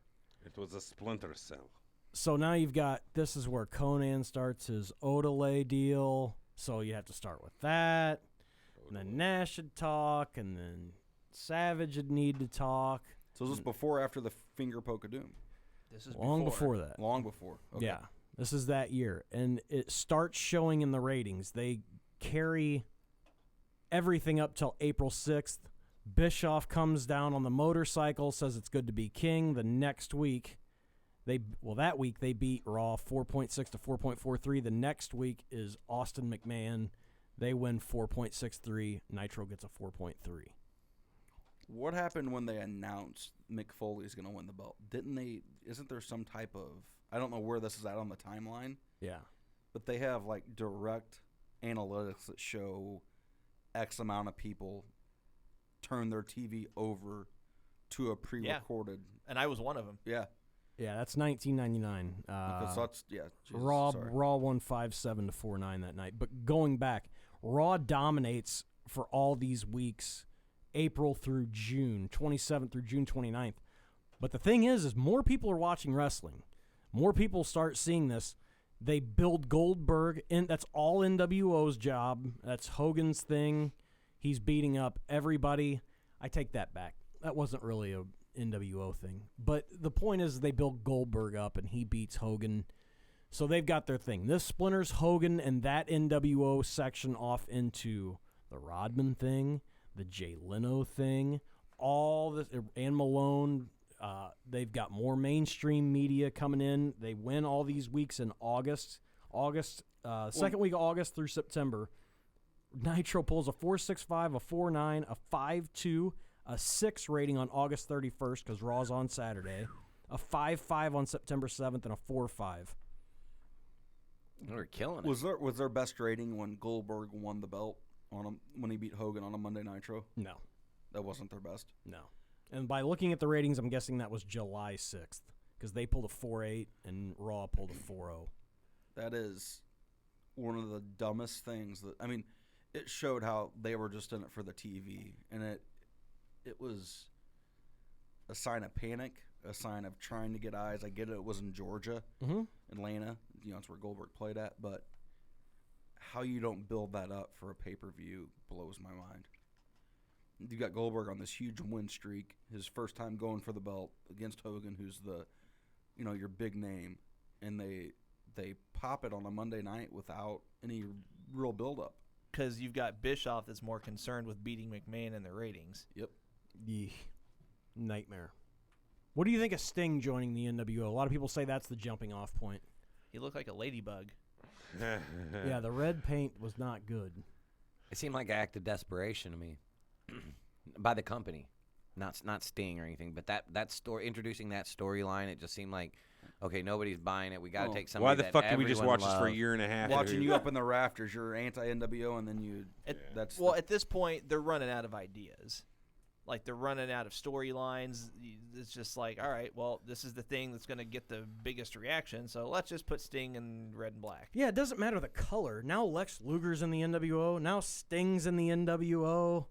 It was a splinter cell. So now you've got, this is where Conan starts his Odelay deal. So you have to start with that. And then Nash should talk, and then Savage would need to talk. So is this before or after the finger poke of doom? This is Long before that. Long before. Okay. Yeah, this is that year. And it starts showing in the ratings. They carry everything up till April 6th. Bischoff comes down on the motorcycle, says it's good to be king. The next week, that week they beat Raw 4.6 to 4.43. The next week is Austin McMahon. They win 4.63. Nitro gets a 4.3. What happened when they announced Mick Foley's going to win the belt? Isn't there some type of, I don't know where this is at on the timeline, Yeah. but they have like direct analytics that show X amount of people turn their TV over to a pre-recorded. And I was one of them. Yeah. Yeah, that's 1999. Because that's, Jesus, Raw sorry. won 5-7 to 4-9 that night. But going back, Raw dominates for all these weeks, April through June, 27th through June 29th. But the thing is more people are watching wrestling. More people start seeing this. They build Goldberg, and that's all NWO's job. That's Hogan's thing. He's beating up everybody. I take that back. That wasn't really a NWO thing. But the point is they build Goldberg up, and he beats Hogan. So they've got their thing. This splinters Hogan and that NWO section off into the Rodman thing, the Jay Leno thing, all this, and Malone. They've got more mainstream media coming in. They win all these weeks in August. Second week of August through September. Nitro pulls a 4.65, a 4.9, a 5.2, a 6 rating on August 31st because Raw's on Saturday, a 5.5 on September 7th, and a 4.5. We're killing it. Was their best rating when Goldberg won the belt on him when he beat Hogan on a Monday Nitro? No. That wasn't their best. No. And by looking at the ratings, I'm guessing that was July 6th because they pulled a 4.8 and Raw pulled a 4.0. That is one of the dumbest things that, I mean, it showed how they were just in it for the TV, and it was a sign of panic, a sign of trying to get eyes. I get it was in Georgia, Atlanta, it's where Goldberg played at, but how you don't build that up for a pay-per-view blows my mind. You got Goldberg on this huge win streak, his first time going for the belt against Hogan, who's the, your big name, and they pop it on a Monday night without any real build-up. Because you've got Bischoff that's more concerned with beating McMahon in the ratings. Yep. Yee. Nightmare. What do you think of Sting joining the NWO? A lot of people say that's the jumping off point. He looked like a ladybug. Yeah, the red paint was not good. It seemed like an act of desperation to me by the company, not Sting or anything. But that story, introducing that storyline, it just seemed like okay, nobody's buying it. We got to Oh. take somebody Why the that fuck did we just everyone watch this for a loves. year and a half? Watching you up in the rafters, you're anti-NWO, and then you. That's Well, at this point, they're running out of ideas. Like, they're running out of storylines. It's just like, all right, well, this is the thing that's going to get the biggest reaction, so let's just put Sting in red and black. Yeah, it doesn't matter the color. Now Lex Luger's in the NWO. Now Sting's in the NWO.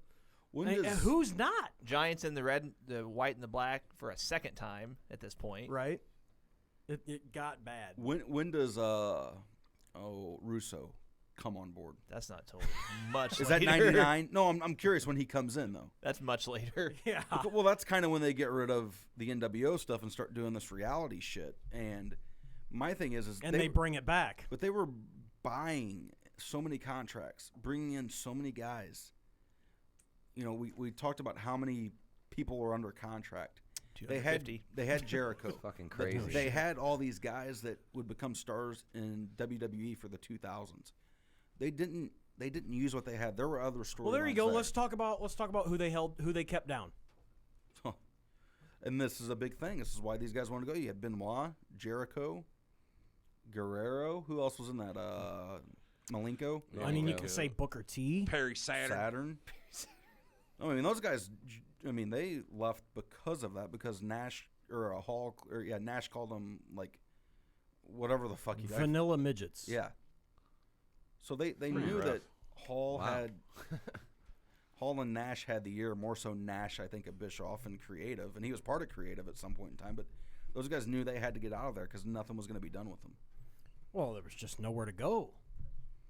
Who's not? Giants in the red, the white, and the black for a second time at this point. Right. It got bad. when does Russo come on board? That's not totally much Is later. that 99? No, I'm curious when he comes in though. That's much later. Yeah. Well, that's kind of when they get rid of the NWO stuff and start doing this reality shit. And my thing is And they bring it back. but they were buying so many contracts, bringing in so many guys. You know, we talked about how many people were under contract. They had 250. Jericho. Fucking crazy. They had all these guys that would become stars in WWE for the 2000s. They didn't use what they had. There were other storylines. Well, there you go. Let's talk about who they kept down. And this is a big thing. This is why these guys want to go. You had Benoit, Jericho, Guerrero. Who else was in that? Malenko. I mean, you could say Booker T. Perry Saturn. I mean, those guys. I mean, they left because of that. Because Nash Nash called them like whatever the fuck he did. Vanilla midgets. Yeah. So they knew rough. that Hall Wow. had Hall and Nash had the year, more so Nash, I think, at Bischoff and Creative, and he was part of Creative at some point in time. But those guys knew they had to get out of there because nothing was going to be done with them. Well, there was just nowhere to go.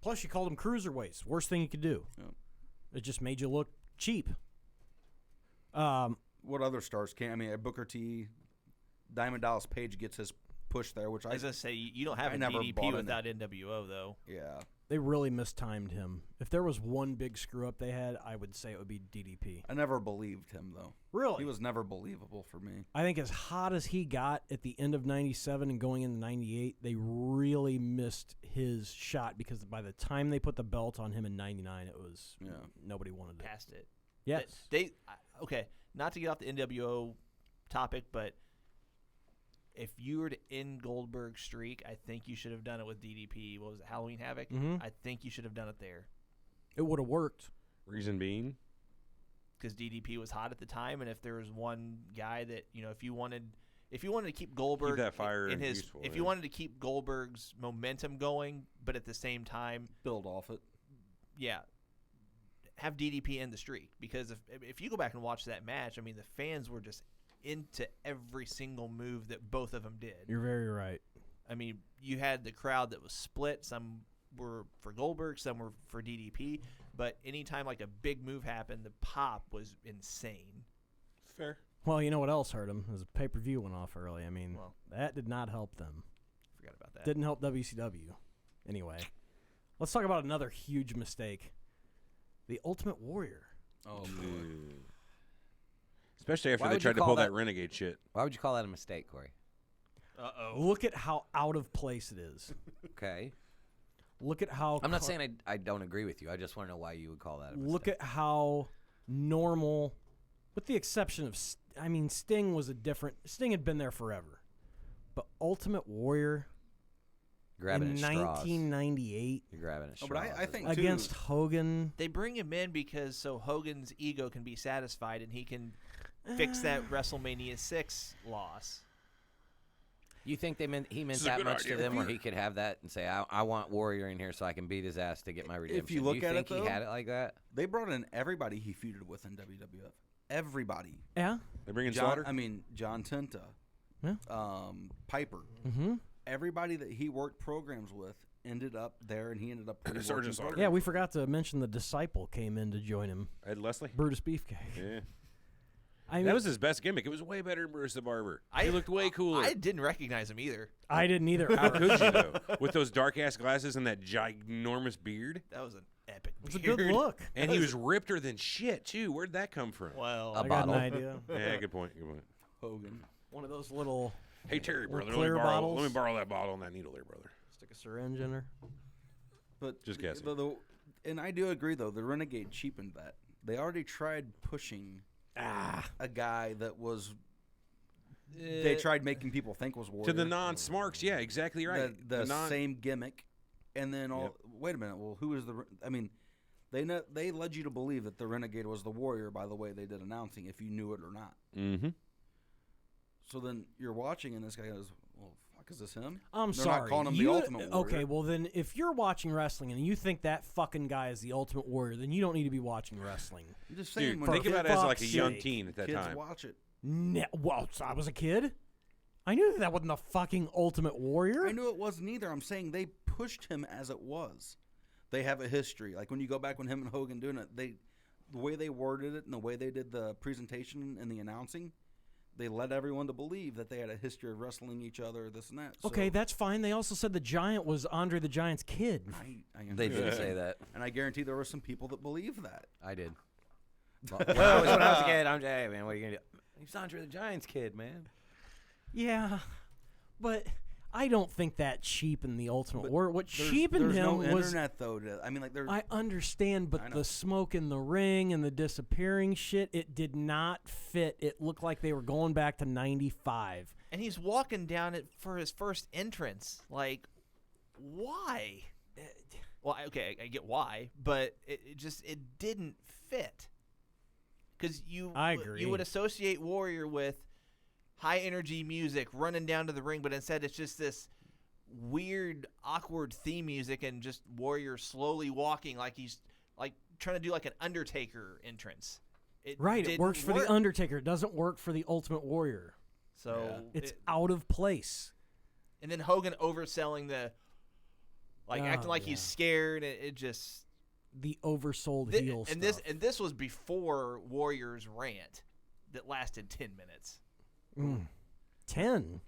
Plus, you called them cruiserweights. Worst thing you could do. Yep. It just made you look cheap. What other stars can? I mean, Booker T, Diamond Dallas Page gets his push there, which I was going to say, you don't have I a never bought DDP into. without NWO, though. yeah. They really mistimed him. If there was one big screw up they had, I would say it would be DDP. I never believed him though. Really? He was never believable for me. I think as hot as he got at the end of 97 and going into 98, they really missed his shot because by the time they put the belt on him in 99, it was nobody wanted it. Past it. Yes. Okay, not to get off the NWO topic, but if you were to end Goldberg's streak, I think you should have done it with DDP. What was it, Halloween Havoc? Mhm. I think you should have done it there It would have worked. Reason being, because DDP was hot at the time, and if there was one guy that if you wanted to keep Goldberg that fire in his, useful, if yeah. you wanted to keep Goldberg's momentum going, but at the same time, Build off it. have DDP end the streak, because if you go back and watch that match, I mean, the fans were just into every single move that both of them did. You're very right. I mean, you had the crowd that was split. Some were for Goldberg, some were for DDP. But anytime like a big move happened, the pop was insane. fair. Well, you know what else hurt him? His pay-per-view went off early. I mean, Well. that did not help them. Forgot about that. Didn't help WCW. Anyway, let's talk about another huge mistake. The Ultimate Warrior. Oh boy. Especially after Why they would you tried to call pull that- that renegade shit. Why would you call that a mistake, Corey? Look at how out of place it is. Okay. Look at how I'm not saying I don't agree with you. I just want to know why you would call that a mistake. Look at how normal, with the exception of, Sting was Sting had been there forever. But Ultimate Warrior grabbing in at straws. 1998 You're grabbing at Oh, straws. but I think against too, Hogan. They bring him in because so Hogan's ego can be satisfied and he can fix that WrestleMania 6 loss. You think he meant This is a that good much idea. to them, where he could have that and say, "I want Warrior in here so I can beat his ass to get my redemption"? you look Do you at think it, though, he had it like that? they brought in everybody he feuded with in WWF. Everybody. Yeah. They bring in Slaughter. John Tenta. Yeah. Piper. Mm-hmm. Everybody that he worked programs with ended up there, and he ended up Sergeant working Slaughter. programs. Yeah, we forgot to mention the Disciple came in to join him. Ed Leslie. Brutus Beefcake. Yeah. I mean, That was his best gimmick. It was way better than Bruce the Barber. He looked way cooler. I didn't recognize him either. I didn't either. How could you, though? With those dark-ass glasses and that ginormous beard? That was an epic It was a beard. good look. And he was ripper than shit, too. Where'd that come from? Well, A I got bottle. an idea. Yeah, good point. Good point. Hogan. One of those little Hey, Terry, Little brother, clear bottles. let me borrow that bottle and that needle there, brother. stick a syringe in her. But Just guessing. And I do agree, though, the Renegade cheapened that. They already tried pushing a guy that was they tried making people think was Warrior. To the non-smarks, yeah, exactly right. The same gimmick, and then wait a minute. Well, who is the? I mean, they led you to believe that the Renegade was the Warrior by the way they did announcing, if you knew it or not. Mm-hmm. So then you're watching, and this guy goes, "Well, fuck, is this him?" I'm They're sorry. not calling him the Ultimate Warrior. Okay, well then, if you're watching wrestling and you think that fucking guy is the Ultimate Warrior, then you don't need to be watching wrestling. I'm just saying. Dude, when think kids- about it as like a fuck's young sake. teen at that kids time. watch it. Well, I was a kid. I knew that wasn't the fucking Ultimate Warrior. I knew it wasn't either. I'm saying they pushed him as it was. They have a history. Like when you go back when him and Hogan doing it, the way they worded it and the way they did the presentation and the announcing, they led everyone to believe that they had a history of wrestling each other, this and that. So Okay, that's fine. They also said the Giant was Andre the Giant's kid. I They did say that. And I guarantee there were some people that believed that. I did. When I was a kid, I'm just, hey, man, what are you going to do? He's Andre the Giant's kid, man. Yeah, but I don't think that cheapened the Ultimate But Warrior. What There's cheapened no him was... internet, though. I mean, like, there's... I understand, I but know. the smoke in the ring and the disappearing shit, it did not fit. It looked like they were going back to 95. And he's walking down it for his first entrance. Like, why? Well, okay, I get why, but it didn't fit. Because I agree. You would associate Warrior with high energy music, running down to the ring, but instead it's just this weird, awkward theme music and just Warrior slowly walking like he's like trying to do like an Undertaker entrance. It didn't works for work. the Undertaker. It doesn't work for the Ultimate Warrior. So It's out of place. and then Hogan overselling the, like acting like he's scared. It just The oversold heel and stuff. this was before Warrior's rant that lasted 10 minutes. 10?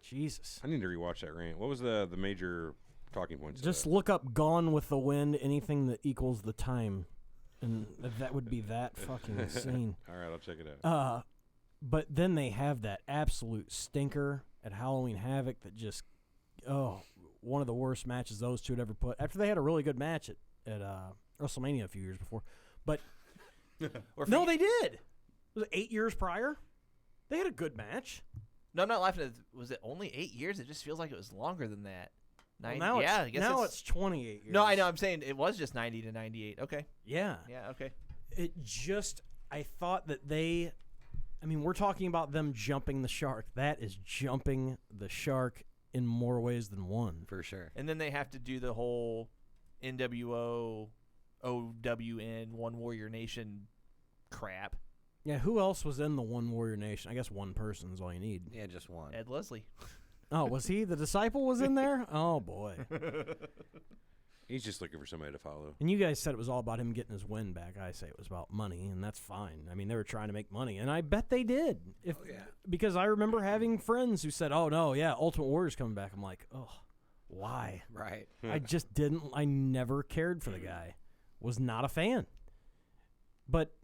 Jesus. I need to rewatch that rant. What was the major talking points? Just look up Gone with the Wind, anything that equals the time. And that would be that fucking scene. All right, I'll check it out. But then they have that absolute stinker at Halloween Havoc that just, one of the worst matches those two had ever put. After they had a really good match at WrestleMania a few years before. But, no, they did. Was it 8 years prior? They had a good match. No, I'm not laughing at. Was it only 8 years? It just feels like it was longer than that. Well, now I guess it's 28 years. No, I know. I'm saying it was just 90 to 98. Okay. Yeah. Yeah. Okay. It just, I thought that we're talking about them jumping the shark. That is jumping the shark in more ways than one. For sure. And then they have to do the whole NWO, OWN, One Warrior Nation crap. Yeah, who else was in the One Warrior Nation? I guess one person is all you need. Yeah, just one. Ed Leslie. Oh, was he? The disciple was in there? Oh, boy. He's just looking for somebody to follow. And you guys said it was all about him getting his win back. I say it was about money, and that's fine. I mean, they were trying to make money, and I bet they did. Because I remember having friends who said, oh, no, yeah, Ultimate Warrior's coming back. I'm like, oh, why? Right. I just didn't. I never cared for the guy. Was not a fan. But,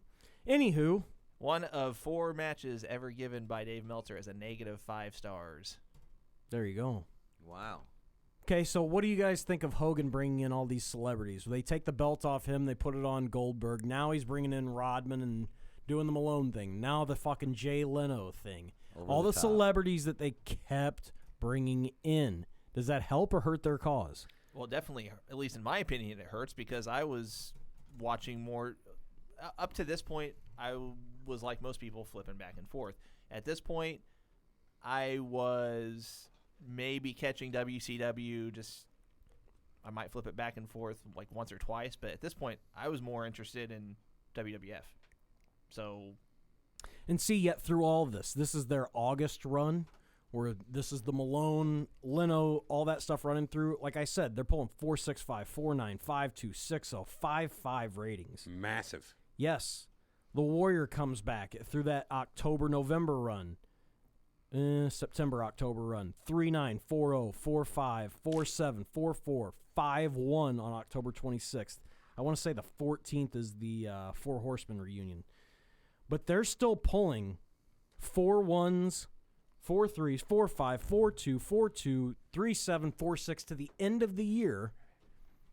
anywho. One of 4 matches ever given by Dave Meltzer as a -5 stars. There you go. Wow. Okay, so what do you guys think of Hogan bringing in all these celebrities? They take the belt off him, they put it on Goldberg. Now he's bringing in Rodman and doing the Malone thing. Now the fucking Jay Leno thing. All the celebrities that they kept bringing in. Does that help or hurt their cause? Well, definitely, at least in my opinion, it hurts because I was watching more. Up to this point, I was like most people, flipping back and forth. At this point, I was maybe catching WCW. Just I might flip it back and forth like once or twice, but at this point, I was more interested in WWF. So, and see, yet through all of this is their August run, where this is the Malone, Leno, all that stuff running through. Like I said, they're pulling 4.65, 4.9, 5.2, 6.0, 5.5 ratings. Massive. Yes. The Warrior comes back through that October-November run. September-October run. 3.9, 4.0, 4.5, 4.7, 4.4, 5.1 on October 26th. I want to say the 14th is the Four Horsemen reunion. But they're still pulling 4 1s, 4 3s, 4 5, 4 2, 4 2, 3 7, 4 6 to the end of the year.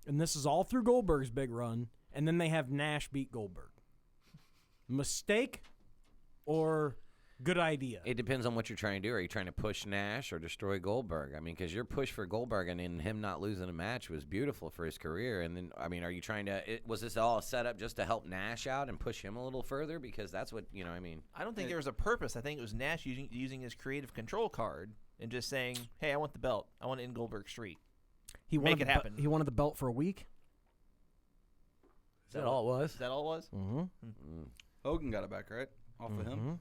And this is all through Goldberg's big run. And then they have Nash beat Goldberg. Mistake or Good idea. It depends on what you're trying to do. Are you trying to push Nash or destroy Goldberg? I mean, because your push for Goldberg and in him not losing a match was beautiful for his career. And then, I mean, are you trying to? Was this all set up just to help Nash out and push him a little further? Because that's what I mean. I don't think there was a purpose. I think it was Nash using his creative control card and just saying, "Hey, I want the belt. I want to end Goldberg Street. Make it happen." He wanted the belt for a week. Is that all it was? Is that all it was? Mm-hmm. Hogan got it back, right? Off of him.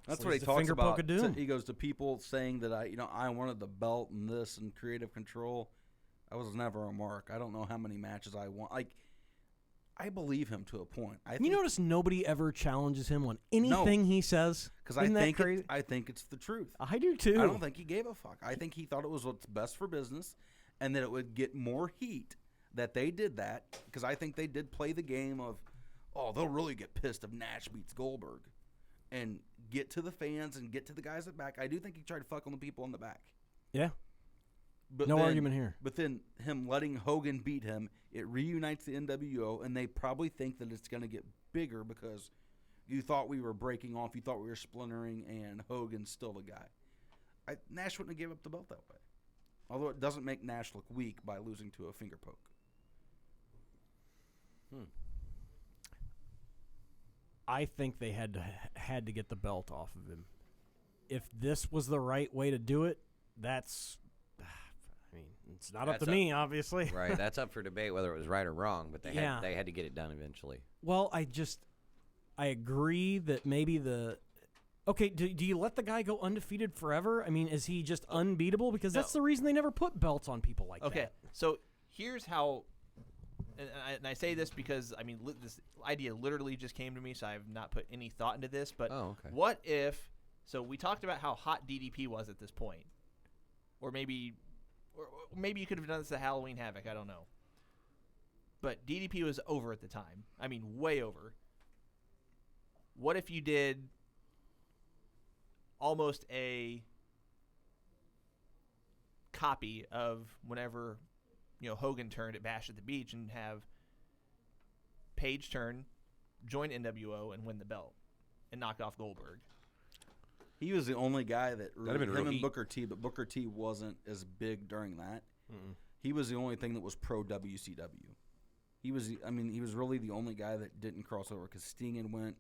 That's So what he he's the talks finger about. poke of doom. He goes to people saying that I wanted the belt and this and creative control. I was never a mark. I don't know how many matches I won. Like, I believe him to a point. You notice nobody ever challenges him on anything he says? Because Isn't that crazy? I think it's the truth. I do too. I don't think he gave a fuck. I think he thought it was what's best for business, and that it would get more heat that they did that. Because I think they did play the game of, they'll really get pissed if Nash beats Goldberg, and get to the fans and get to the guys at back. I do think he tried to fuck on the people in the back. Yeah. But No argument here. But then him letting Hogan beat him, it reunites the NWO, and they probably think that it's going to get bigger because you thought we were breaking off, you thought we were splintering, and Hogan's still the guy. Nash wouldn't have gave up the belt that way. Although it doesn't make Nash look weak by losing to a finger poke. I think they had to get the belt off of him. If this was the right way to do it, that's. I mean, it's not up to me, obviously. Right, that's up for debate whether it was right or wrong, but they had to get it done eventually. Well, I agree that maybe okay, do you let the guy go undefeated forever? I mean, is he just unbeatable? Because that's the reason they never put belts on people like that. Okay, so here's how, and I say this because, I mean, this idea literally just came to me, so I have not put any thought into this, but what if, so we talked about how hot DDP was at this point, or maybe you could have done this at Halloween Havoc, I don't know. But DDP was over at the time. I mean, way over. What if you did almost a copy of whenever, Hogan turned at Bash at the Beach, and have Page turn, join NWO, and win the belt, and knock off Goldberg? He was the only guy that That'd have been real him and heat. Booker T, but Booker T wasn't as big during that. He was the only thing that was pro WCW. He was really the only guy that didn't cross over because Sting had went,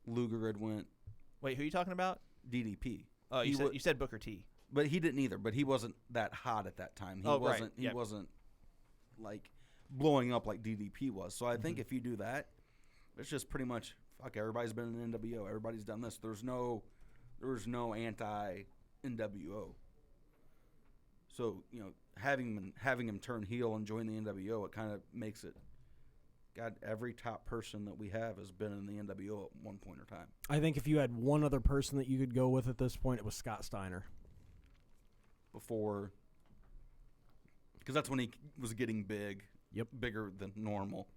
Luger had went. Wait, who are you talking about? DDP. Oh, you said Booker T. But he didn't either. But he wasn't that hot at that time. He wasn't. Right. He wasn't like blowing up like DDP was. So I think if you do that, it's just pretty much fuck. Everybody's been in NWO. Everybody's done this. There was no anti NWO. So having him turn heel and join the NWO, it kind of makes it. God, every top person that we have has been in the NWO at one point or time. I think if you had one other person that you could go with at this point, it was Scott Steiner. Before, because that's when he was getting big. Yep, bigger than normal.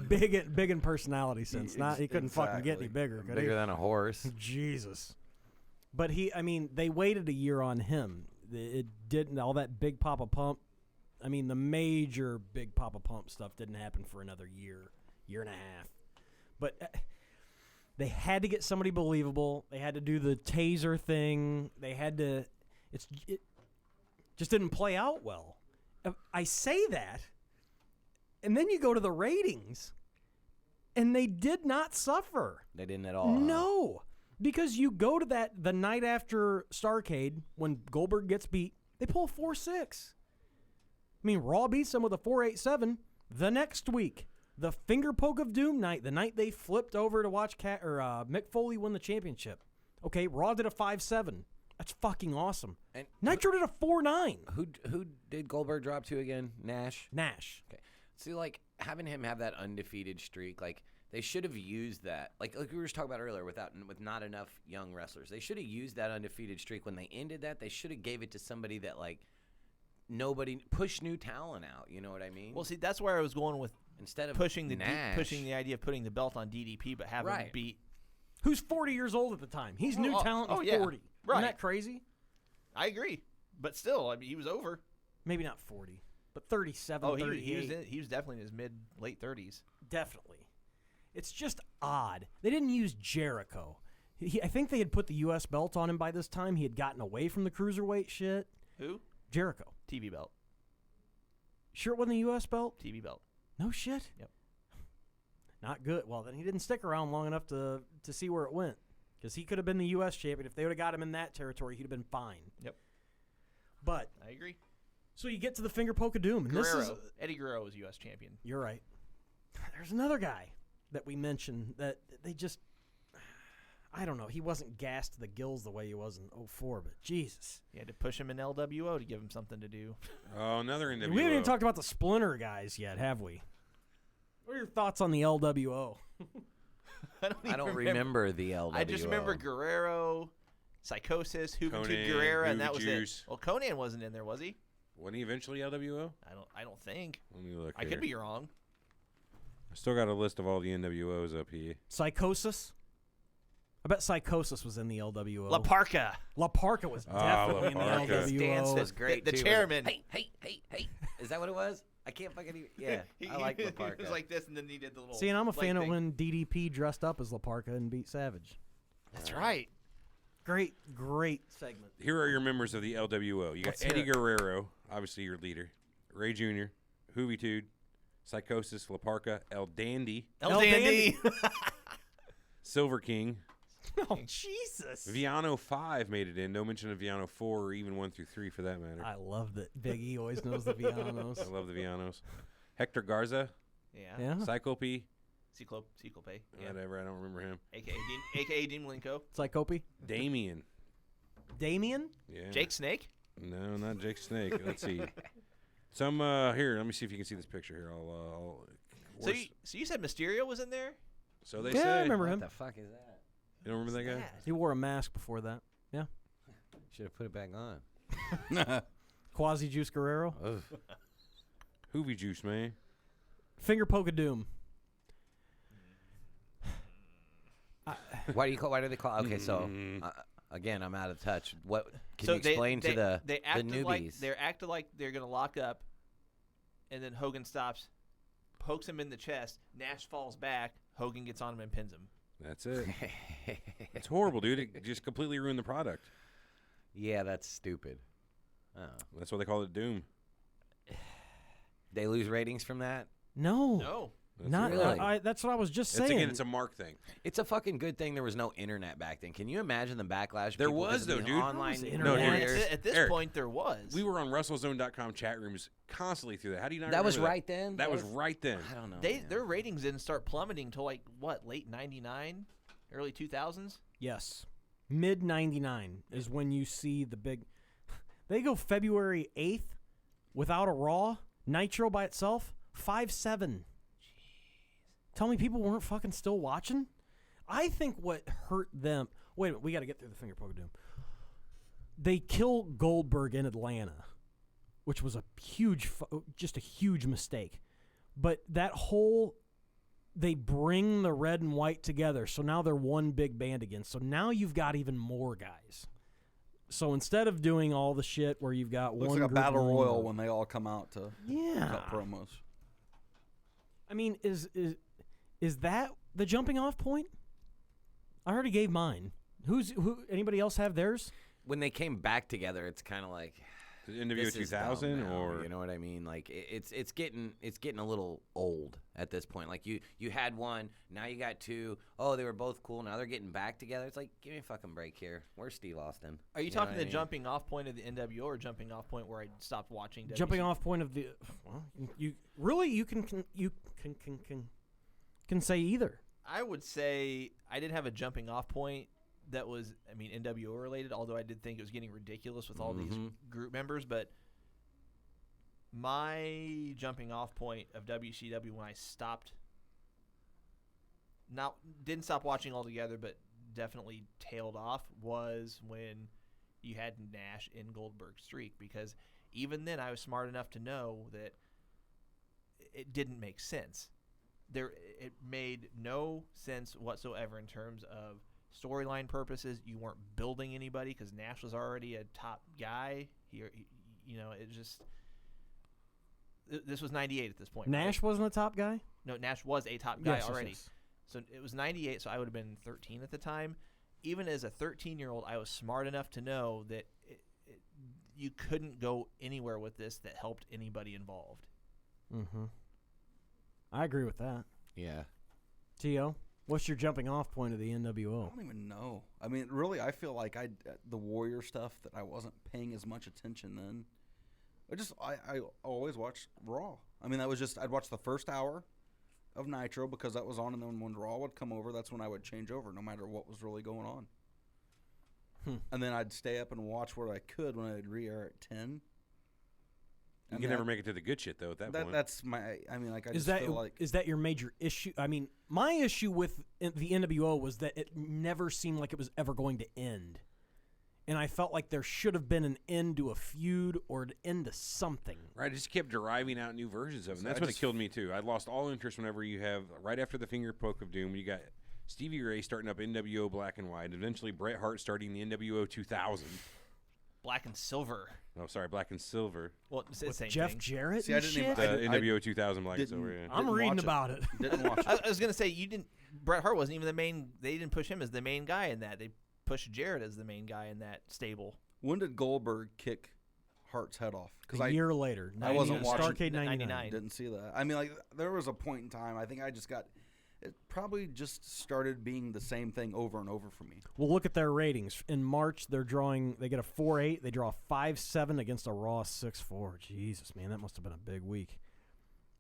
Big in personality sense. He couldn't fucking get any bigger. Bigger than a horse. Jesus. But they waited a year on him. It didn't, all that Big Papa Pump. I mean, the major Big Papa Pump stuff didn't happen for another year and a half. But they had to get somebody believable. They had to do the taser thing. They had to. It just didn't play out well. I say that, and then you go to the ratings, and they did not suffer. They didn't at all. No, because you go to the night after Starrcade when Goldberg gets beat, they pull 4-6. I mean, Raw beats them with a 4-8-7 the next week. The finger poke of doom night, the night they flipped over to watch Mick Foley win the championship. Okay, Raw did a 5-7. That's fucking awesome. And Nitro did a 4-9. Who did Goldberg drop to again? Nash? Nash. Okay. See, having him have that undefeated streak, they should have used that. Like we were just talking about earlier, with not enough young wrestlers. They should have used that undefeated streak when they ended that. They should have gave it to somebody that, nobody push new talent out. You know what I mean? Well, see, that's where I was going with, instead of pushing the Nash, idea of putting the belt on DDP, but having him beat. Who's 40 years old at the time? He's new talent at 40. Right. Isn't that crazy? I agree. But still, he was over. Maybe not 40, but 37, 38. He was definitely in his late 30s. Definitely. It's just odd. They didn't use Jericho. I think they had put the U.S. belt on him by this time. He had gotten away from the cruiserweight shit. Who? Jericho. TV belt. Sure it wasn't the U.S. belt? TV belt. No shit? Yep. Not good. Well, then he didn't stick around long enough to see where it went. Because he could have been the U.S. champion. If they would have got him in that territory, he'd have been fine. Yep. But I agree. so you get to the finger poke of doom. And Guerrero. Eddie Guerrero was U.S. champion. You're right. There's another guy that we mentioned that they just, I don't know. He wasn't gassed to the gills the way he was in 04, but Jesus. You had to push him in LWO to give him something to do. Oh, another NWO. We haven't even talked about the Splinter guys yet, have we? What are your thoughts on the LWO? I don't remember the LWO. I just remember Guerrero, Psychosis, Hogan Conan, Guerrero, and that was Juice. it. Well, Conan wasn't in there, was he? Wasn't he eventually LWO? I don't think. Let me look I here. could be wrong. I still got a list of all the NWOs up here. Psychosis? I bet Psychosis was in the LWO. La Parca. La Parca was definitely in the La Parca. His LWO. dance was great, The too. chairman. Hey, hey, hey, hey. Is that what it was? I can't fucking even... Yeah, I like La Parca. He was like this, and then he did the little... See, and I'm a leg fan of thing. when DDP dressed up as La Parca and beat Savage. That's right. Great segment. Here are your members of the LWO. You got Let's hear Eddie it. Guerrero, obviously your leader. Ray Jr., Hoovitude, Psychosis, La Parca, El Dandy, El El Dandy. Silver King. Oh, Jesus. Viano 5 made it in. No mention of Viano 4 or even 1 through 3 for that matter. I love that Big E always knows the Vianos. I love the Vianos. Hector Garza, Yeah. Yeah. Cyclope, Cyclope. Yeah. whatever, I don't remember him. AKA Dean Malenko. Psychope. Damien. Damien? Yeah. Jake Snake. No, not Jake Snake. Let's see. Some here. Let me see if you can see this picture here. So you said Mysterio was in there? So they Yeah, say. I remember What him. the fuck is that? You don't remember that guy? He wore a mask before that. Yeah. Should have put it back on. Quasi Juice Guerrero. Ugh. Hoovy Juice, man. Finger poke of doom. Why do they call? Okay, so again, I'm out of touch. What can So you explain to the acted newbies? like they acted like they're gonna lock up, and then Hogan stops, pokes him in the chest. Nash falls back. Hogan gets on him and pins him. That's it. It's horrible, dude. It just completely ruined the product. Yeah, that's stupid. Oh. That's why they call it Doom. They lose ratings from that? No. No. That's Not. it. Really? That's what I was just It's saying. again, it's a mark thing. It's a fucking good thing there was no internet back then. Can you imagine the backlash? There people was, because of though, the dude. Online There was No, dude, internet. Eric, At this Eric, point, there was. We were on WrestleZone.com chat rooms constantly through that. How do you not That was remember right then? That was right then. I don't know. man. Their ratings didn't start plummeting till like what, late '99, early 2000s. Yes. Mid 99 is when you see the big. They go February 8th without a Raw. Nitro by itself, 5-7. Tell me people weren't fucking still watching? I think what hurt them. Wait a minute, we got to get through the finger poke of doom. They kill Goldberg in Atlanta, which was a huge, just a huge mistake. But that whole. They bring the red and white together, so now they're one big band again. So now you've got even more guys. So instead of doing all the shit where you've got Looks one like a group battle and royal one- when they all come out to cut promos. I mean, is that the jumping off point? I already gave mine. Who? Anybody else have theirs? When they came back together, it's kind of like NWO this is dumb 2000 now, or you know what I mean? Like it's getting a little old at this point. Like you had one, now you got two. Oh, they were both cool. Now they're getting back together. It's like, give me a fucking break here. Where's Steve Austin? Are you know talking what I the mean? jumping off point of the NWO or jumping off point where I stopped watching? Jumping WC? off point of the. Well, you really you can say either. I would say I didn't have a jumping off point that was, I mean, NWO related, although I did think it was getting ridiculous with all these group members. But my jumping off point of WCW when I didn't stop watching altogether, but definitely tailed off, was when you had Nash in Goldberg's streak. Because even then I was smart enough to know that it didn't make sense. It made no sense whatsoever in terms of storyline purposes. You weren't building anybody because Nash was already a top guy. It just. This was 98 at this point. Nash right? wasn't a top guy? No, Nash was a top guy Yes, already. yes. So it was 98, so I would have been 13 at the time. even as a 13-year-old, I was smart enough to know that you couldn't go anywhere with this that helped anybody involved. Mm-hmm. I agree with that. Yeah. T.O., what's your jumping off point of the NWO? I don't even know. I mean, really, I feel like the Warrior stuff that I wasn't paying as much attention then. I always watched Raw. I mean, that was just, I'd watch the first hour of Nitro because that was on, and then when Raw would come over, that's when I would change over, no matter what was really going on. And then I'd stay up and watch what I could when I'd re-air at 10. You can never make it to the good shit, though, at that point. That's my, I mean, like, I Is just that feel like... is that your major issue? I mean, my issue with the NWO was that it never seemed like it was ever going to end. And I felt like there should have been an end to a feud or an end to something. Right, I just kept driving out new versions of it. And that's what killed me, too. I lost all interest whenever you have, right after the finger poke of doom, you got Stevie Ray starting up NWO Black and White, eventually Bret Hart starting the NWO 2000. Black and Silver. Oh, sorry, Black and Silver. Well, it's the same Jeff thing. Jarrett See, and I didn't shit? even- The NWO 2000 Black and Silver, yeah. I'm Didn't reading watch it. about it. Didn't watch I it. was going to say, you didn't. Bret Hart wasn't even the main. They didn't push him as the main guy in that. They pushed Jarrett as the main guy in that stable. When did Goldberg kick Hart's head off? A year later. I wasn't watching. Starrcade 99. 99. Didn't see that. I mean, like, there was a point in time, I think I just got... It probably just started being the same thing over and over for me. Well, look at their ratings. In March, they get a 4.8. They draw 5.7 against a Raw 6.4. Jesus, man, that must have been a big week.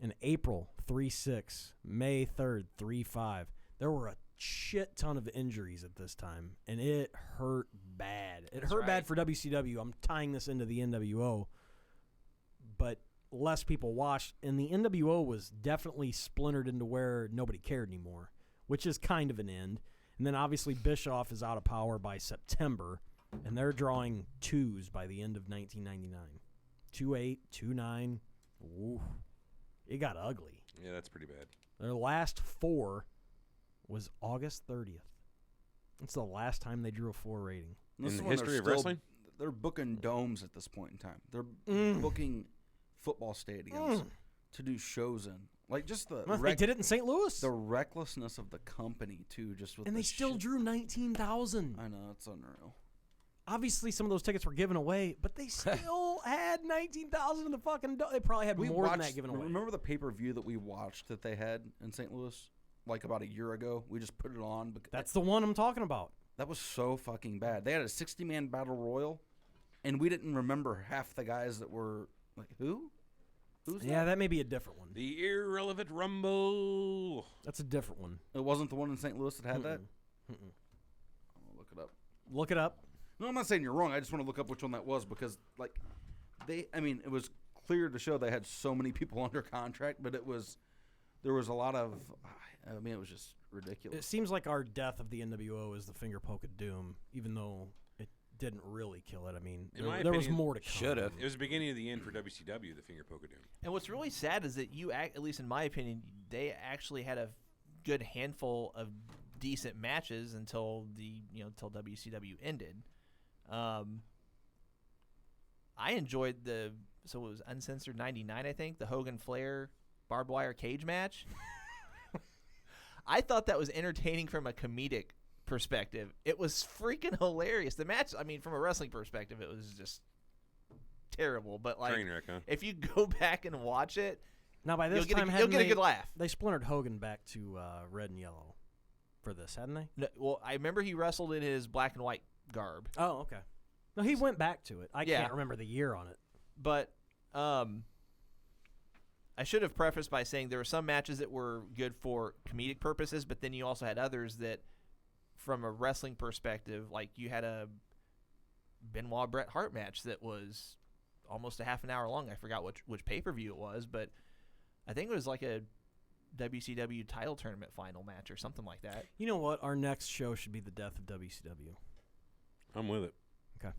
In April, 3.6. May 3rd, 3.5. There were a shit ton of injuries at this time, and it hurt bad. It hurt bad for WCW. I'm tying this into the NWO, but less people watched, and the NWO was definitely splintered into where nobody cared anymore, which is kind of an end. And then obviously Bischoff is out of power by September, and they're drawing 2s by the end of 1999. 2.8, 2.9. Ooh, it got ugly. Yeah, that's pretty bad. Their last 4 was August 30th. It's the last time they drew a 4 rating. This In is the when history they're of still- wrestling? They're booking domes at this point in time. They're booking football stadiums to do shows in. Like, just They did it in St. Louis. the recklessness of the company, too, just with And they the still shit. drew 19,000. I know, it's unreal. Obviously, some of those tickets were given away, but they still had 19,000 in the fucking... They probably had more than that given away. Remember the pay-per-view that we watched that they had in St. Louis? Like, about a year ago? We just put it on. That's the one I'm talking about. That was so fucking bad. They had a 60-man battle royal, and we didn't remember half the guys that were... Like, who? Who's Yeah, that may be a different one. The Irrelevant Rumble. That's a different one. It wasn't the one in St. Louis that had that? Mm-mm. I'll look it up. Look it up. No, I'm not saying you're wrong. I just want to look up which one that was because, like, it was clear to show they had so many people under contract, but there was a lot of, it was just ridiculous. It seems like our death of the NWO is the finger poke of doom, even though it didn't really kill it. I mean, In my there was opinion, more to come. should've. It was the beginning of the end for WCW, the Finger Poke of Doom. And what's really sad is that at least in my opinion, they actually had a good handful of decent matches until until WCW ended. I enjoyed it was Uncensored 99, I think, the Hogan Flair barbed wire cage match. I thought that was entertaining from a comedic perspective. It was freaking hilarious. The match, I mean, from a wrestling perspective, it was just terrible. But like, Train wreck, huh? if you go back and watch it, Now, by this you'll time, get a good laugh. They splintered Hogan back to red and yellow for this, hadn't they? No, well, I remember he wrestled in his black and white garb. Oh, okay. No, he went back to it. I Yeah. can't remember the year on it. But I should have prefaced by saying there were some matches that were good for comedic purposes, but then you also had others that, from a wrestling perspective, like you had a Benoit Bret Hart match that was almost a half an hour long. I forgot which pay-per-view it was, but I think it was like a WCW title tournament final match or something like that. You know what? Our next show should be the death of WCW. I'm with it. Okay.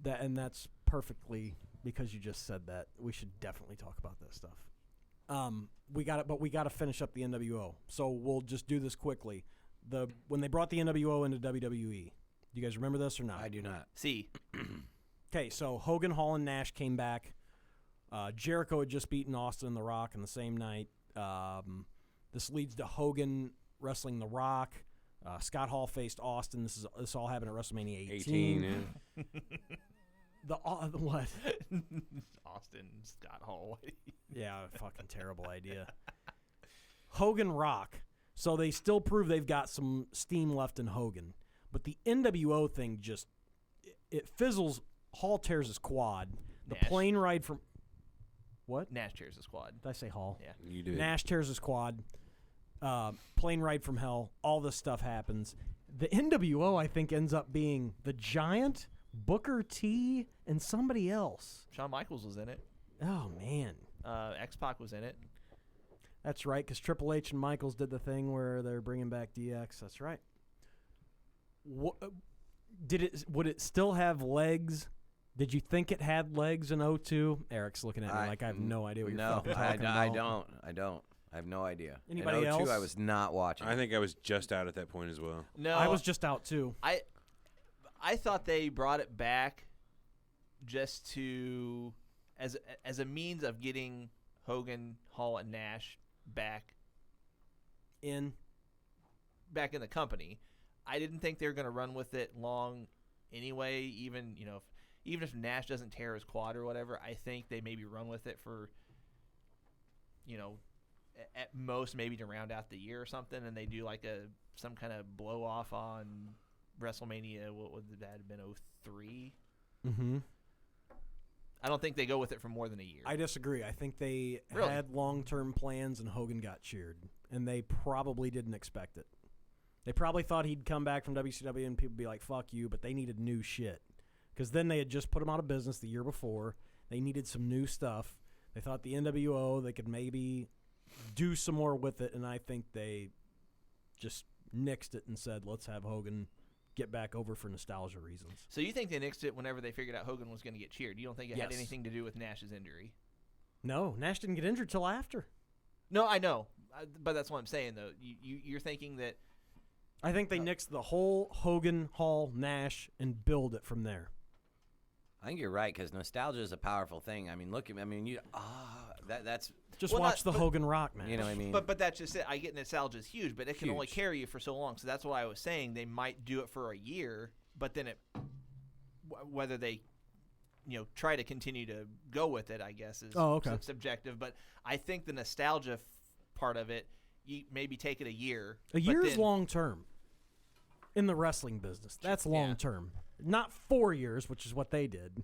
That's perfectly because you just said that. We should definitely talk about this stuff. We got to finish up the NWO. So we'll just do this quickly. When they brought the NWO into WWE, do you guys remember this or not? I do not. See, Okay, so Hogan, Hall, and Nash came back. Jericho had just beaten Austin and The Rock on the same night. This leads to Hogan wrestling The Rock. Scott Hall faced Austin. This all happened at WrestleMania 18. 18, yeah. The what? Austin Scott Hall. Yeah, fucking terrible idea. Hogan Rock. So they still prove they've got some steam left in Hogan. But the NWO thing just, it fizzles. Hall tears his quad. The Nash. plane ride from, what? Nash tears the squad. Did I say Hall? Yeah. You did. Nash tears his quad. Plane ride from hell. All this stuff happens. The NWO, I think, ends up being the Giant, Booker T, and somebody else. Shawn Michaels was in it. Oh, man. X-Pac was in it. That's right, because Triple H and Michaels did the thing where they're bringing back DX. That's right. Would it still have legs? Did you think it had legs in 02? Eric's looking at me like I have no idea what you're fucking talking about. I don't. I have no idea. Anybody in 02, else? I was not watching. I think I was just out at that point as well. No, I was just out too. I thought they brought it back just to as a means of getting Hogan, Hall, and Nash back in the company. I didn't think they were going to run with it long anyway. Even if Nash doesn't tear his quad or whatever, I think they maybe run with it for at most maybe to round out the year or something, and they do like some kind of blow off on WrestleMania. What would that have been? 03? Mm-hmm. I don't think they go with it for more than a year. I disagree. I think they Really? had long-term plans, and Hogan got cheered, and they probably didn't expect it. They probably thought he'd come back from WCW and people would be like, fuck you, but they needed new shit. Because then they had just put him out of business the year before. They needed some new stuff. They thought the NWO, they could maybe do some more with it, and I think they just nixed it and said, let's have Hogan get back over for nostalgia reasons. So you think they nixed it whenever they figured out Hogan was going to get cheered? You don't think it had Yes. anything to do with Nash's injury? No, Nash didn't get injured till after. No, I know. But that's what I'm saying, though. You're thinking that... I think they nixed the whole Hogan, Hall, Nash, and build it from there. I think you're right, because nostalgia is a powerful thing. I mean, that's Just Well, watch not- the Hogan Rock match. you know what I mean. But that's just it. I get nostalgia is huge, but it can only Huge. carry you for so long. So that's why I was saying they might do it for a year, but then whether they try to continue to go with it, I guess is subjective. But I think the nostalgia part of it, you maybe take it a year. A year is long term in the wrestling business. That's long term. Not 4 years, which is what they did.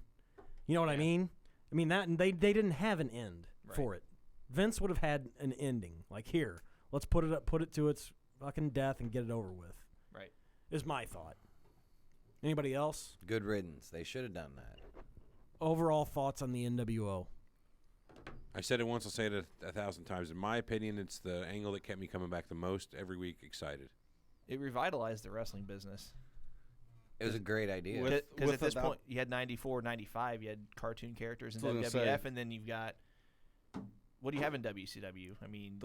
You know what I mean? I mean that they didn't have an end for it. Vince would have had an ending. Like, here, let's put it to its fucking death and get it over with. Right. Is my thought. Anybody else? Good riddance. They should have done that. Overall thoughts on the NWO? I said it once, I'll say it 1,000 times. In my opinion, it's the angle that kept me coming back the most every week excited. It revitalized the wrestling business. It was a great idea. Because at this point, you had 94, 95, you had cartoon characters in WWF, and then you've got... What do you have in WCW? I mean,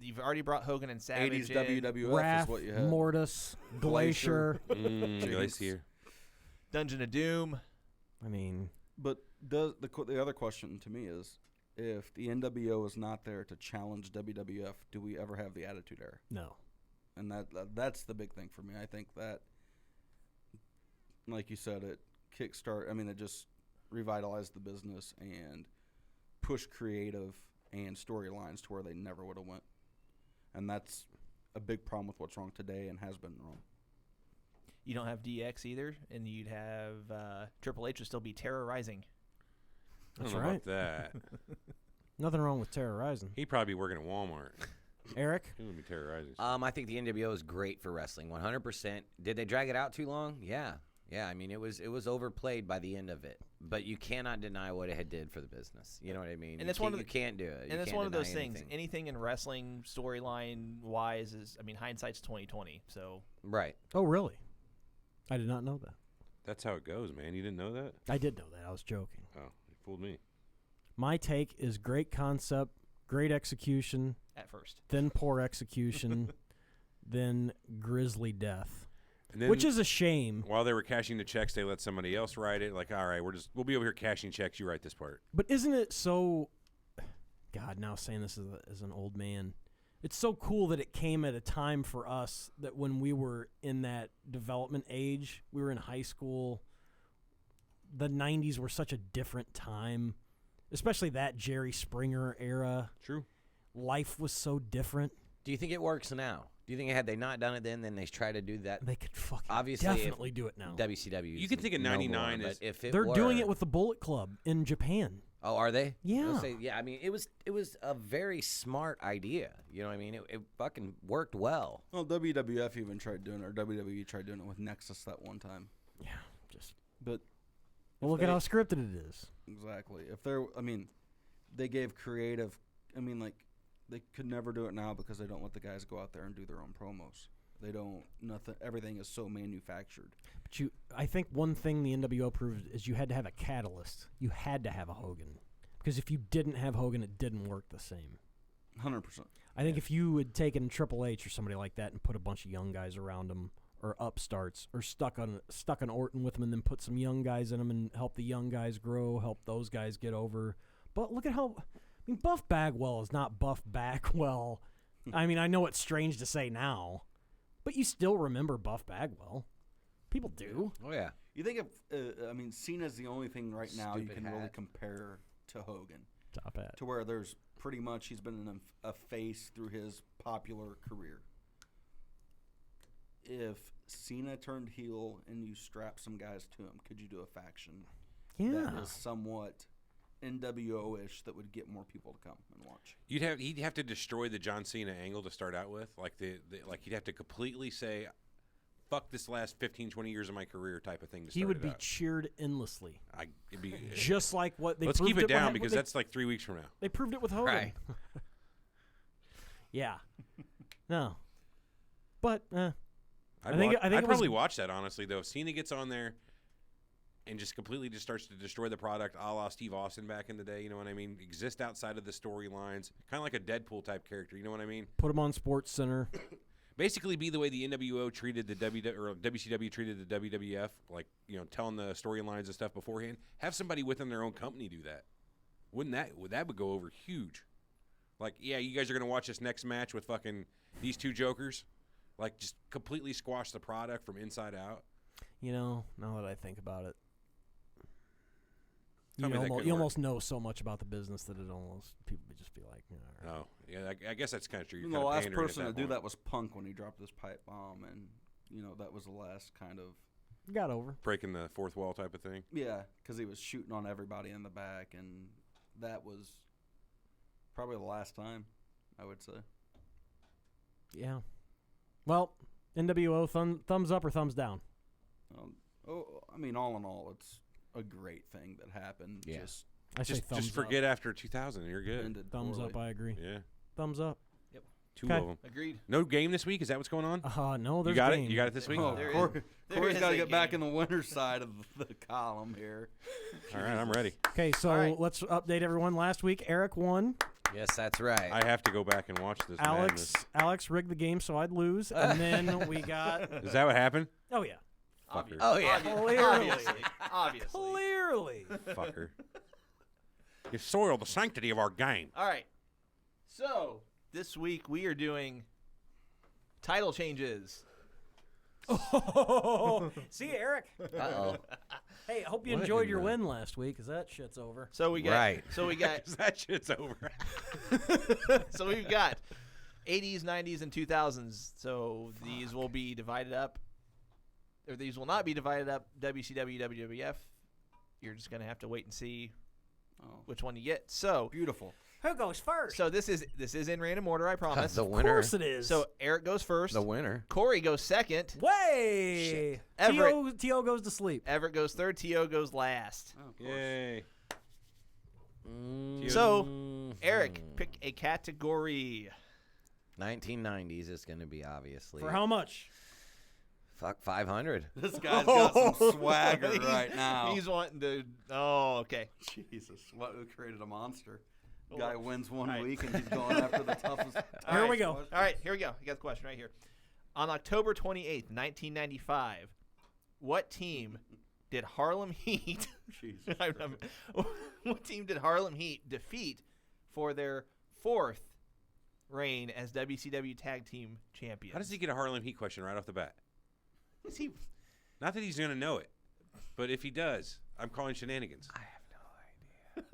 you've already brought Hogan and Savage 80s in. WWF Raph, is what you had. Mortis, Glacier. Glacier. Dungeon of Doom. I mean... But the other question to me is, if the NWO is not there to challenge WWF, do we ever have the Attitude Era? No. And that's the big thing for me. I think that, like you said, it it just revitalized the business and pushed creative and storylines to where they never would have went. And that's a big problem with what's wrong today and has been wrong. You don't have DX either, and you'd have Triple H would still be terrorizing. That's I don't know right. about that. Nothing wrong with terrorizing. He'd probably be working at Walmart. Eric? He wouldn't be terrorizing. I think the NWO is great for wrestling, 100%. Did they drag it out too long? Yeah. I mean, it was overplayed by the end of it, but you cannot deny what it had did for the business. You know what I mean? And you can't do it. And it's one of those things. Anything in wrestling storyline wise is, I mean, hindsight's 20/20. So right. Oh, really? I did not know that. That's how it goes, man. You didn't know that? I did know that. I was joking. Oh, you fooled me. My take is great concept, great execution, at first, then poor execution, then grisly death. And then Which is a shame. While they were cashing the checks, they let somebody else write it. Like, all right, we'll be over here cashing checks. You write this part. But isn't it so... God, now saying this as an old man. it's so cool that it came at a time for us that when we were in that development age, we were in high school. The 90s were such a different time, especially that Jerry Springer era. True. Life was so different. Do you think it works now? Do you think had they not done it then they try to do that? They could fucking Obviously, definitely do it now. WCW. You could think of no more, 99 but as- if it They're doing were- it with the Bullet Club in Japan. Oh, are they? Yeah. I'll say, yeah. I mean, it was a very smart idea. You know what I mean? It fucking worked well. Well, WWF even tried doing it, or WWE tried doing it with Nexus that one time. Yeah, just. But Well, look at how scripted it is. exactly, if they're, I mean, they gave creative. I mean, like, they could never do it now because they don't let the guys go out there and do their own promos. They don't. Nothing. Everything is so manufactured. But I think one thing the NWO proved is you had to have a catalyst. You had to have a Hogan, because if you didn't have Hogan, it didn't work the same. 100%. I think if you had taken Triple H or somebody like that and put a bunch of young guys around him, or upstarts, or stuck an Orton with him, and then put some young guys in him and help the young guys grow, help those guys get over. But look at how, I mean, Buff Bagwell is not Buff Bagwell. I mean, I know it's strange to say now, but you still remember Buff Bagwell. People do. Oh yeah. You think if I mean, Cena's the only thing right now you Stupid can really hat. compare to Hogan, Top hat. to where there's pretty much he's been a face through his popular career. If Cena turned heel and you strap some guys to him, could you do a faction Yeah. that is somewhat NWO-ish that would get more people to come and watch? He'd have to destroy the John Cena angle to start out with. Like like he'd have to completely say, fuck this last 15, 20 years of my career type of thing to start He would it be out. cheered endlessly. It'd be, Just like what they let's proved keep it down with- because they- that's like 3 weeks from now. They proved it with Hogan. Right. Yeah. No. But I'd I think it was- probably watch that, honestly, though. If Cena gets on there and just completely just starts to destroy the product, a la Steve Austin back in the day, you know what I mean? Exist outside of the storylines, kind of like a Deadpool type character, you know what I mean? put him on Sports Center. Basically be the way the NWO treated the WCW treated the WWF, like, you know, telling the storylines and stuff beforehand. Have somebody within their own company do that. Would go over huge. Like, yeah, you guys are going to watch this next match with fucking these two jokers. Like, just completely squash the product from inside out. You know, now that I think about it, Tell me that could you work. almost know so much about the business that it almost people would just be like, all right. Oh, yeah, I guess that's kind of true. You're The kinda last pandering at person to that do point. that was Punk when he dropped his pipe bomb, and that was the last kind of Got over. Breaking the fourth wall type of thing. because he was shooting on everybody in the back, and that was probably the last time, I would say. Yeah. Well, NWO thumbs up or thumbs down? I mean, all in all, it's a great thing that happened. Yeah. I say thumbs Just forget after 2000 and you're good. ended Thumbs poorly. up. I agree. Yeah. Thumbs up. Two Okay. of them. Agreed. No game this week? Is that what's going on? No, there's You got game. it? You got it this week? Oh, There Corey's is got to a get back game. in the winner side of the column here. All right, I'm ready. Okay, so All right. let's update everyone. Last week, Eric won. Yes, that's right. I have to go back and watch this. Alex rigged the game so I'd lose, and then we got. Is that what happened? Oh yeah, Fucker. Oh yeah. Clearly. Obviously. clearly. Fucker. You soiled the sanctity of our game. All right. So this week we are doing title changes. Oh, see, Eric. Uh-oh. Hey, I hope you What enjoyed in your the- win last week, because that shit's over. So we got. Right. So we got. That shit's over. So we've got 80s, 90s, and 2000s. So these will be divided up, or these will not be divided up. WCW, WWF. You're just gonna have to wait and see Oh, which one you get. So, beautiful. Who goes first? so this is in random order. I promise. The Of winner. course it is. So Eric goes first. The winner. Corey goes second. way. Everett. T.O. goes to sleep. Everett goes third. T.O. goes last. Oh, of course. Yay. So, Eric, pick a category. 1990s is going to be obviously. For how much? Fuck 500. This guy's got some swagger right now. He's wanting to. Oh, okay. Jesus, what who created a monster? Oh, Guy wins one right. week and he's going after the toughest. Here we go. All right, here we go. You got the question right here. On October 28th, 1995, what team did Harlem Heat? Jesus. What team did Harlem Heat defeat for their fourth reign as WCW Tag Team Champions. How does he get a Harlem Heat question right off the bat? Is he? Not that he's going to know it, but if he does, I'm calling shenanigans. I have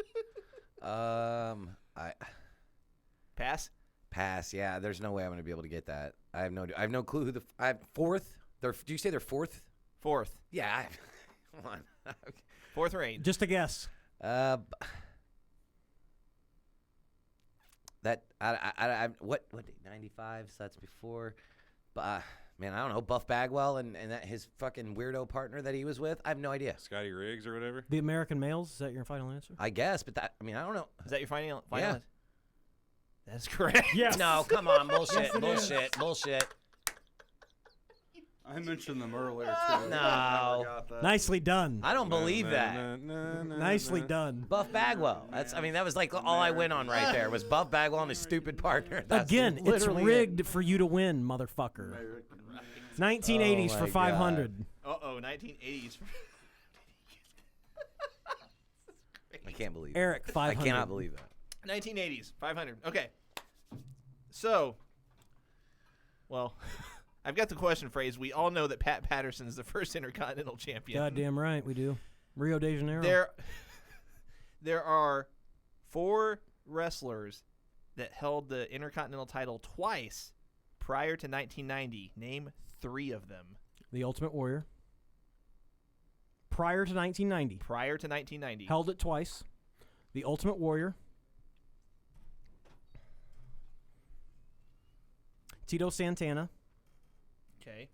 no idea. Pass? Pass. Yeah, there's no way I'm going to be able to get that. I have no clue who the fourth. Do you say they're fourth? Fourth. Yeah. Come on. Fourth reign. Just a guess. That what 95? So that's before. Man, I don't know. Buff Bagwell and that his fucking weirdo partner that he was with. I have no idea. Scotty Riggs or whatever. The American Males. Is that your final answer? I guess, but I don't know. Is that your final? Yeah. That's correct. Yes. No, come on, bullshit, bullshit. I mentioned them earlier too. No. I forgot that. Nicely done. I don't believe that. Nicely done. Buff Bagwell. That was like all I went on right there was Buff Bagwell and his stupid partner. That's Again, it's literally rigged for you to win, motherfucker. 1980s Oh for my 500. Uh-oh, 1980s. I can't believe Eric, that. 500. I cannot believe that. 1980s, 500. Okay. So, well, I've got the question phrase. We all know that Pat Patterson is the first Intercontinental Champion. Goddamn right, we do. Rio de Janeiro. There are 4 wrestlers that held the Intercontinental title twice prior to 1990. Name 3 of them. The Ultimate Warrior. Prior to 1990. Prior to 1990. Held it twice. The Ultimate Warrior. Tito Santana. Okay.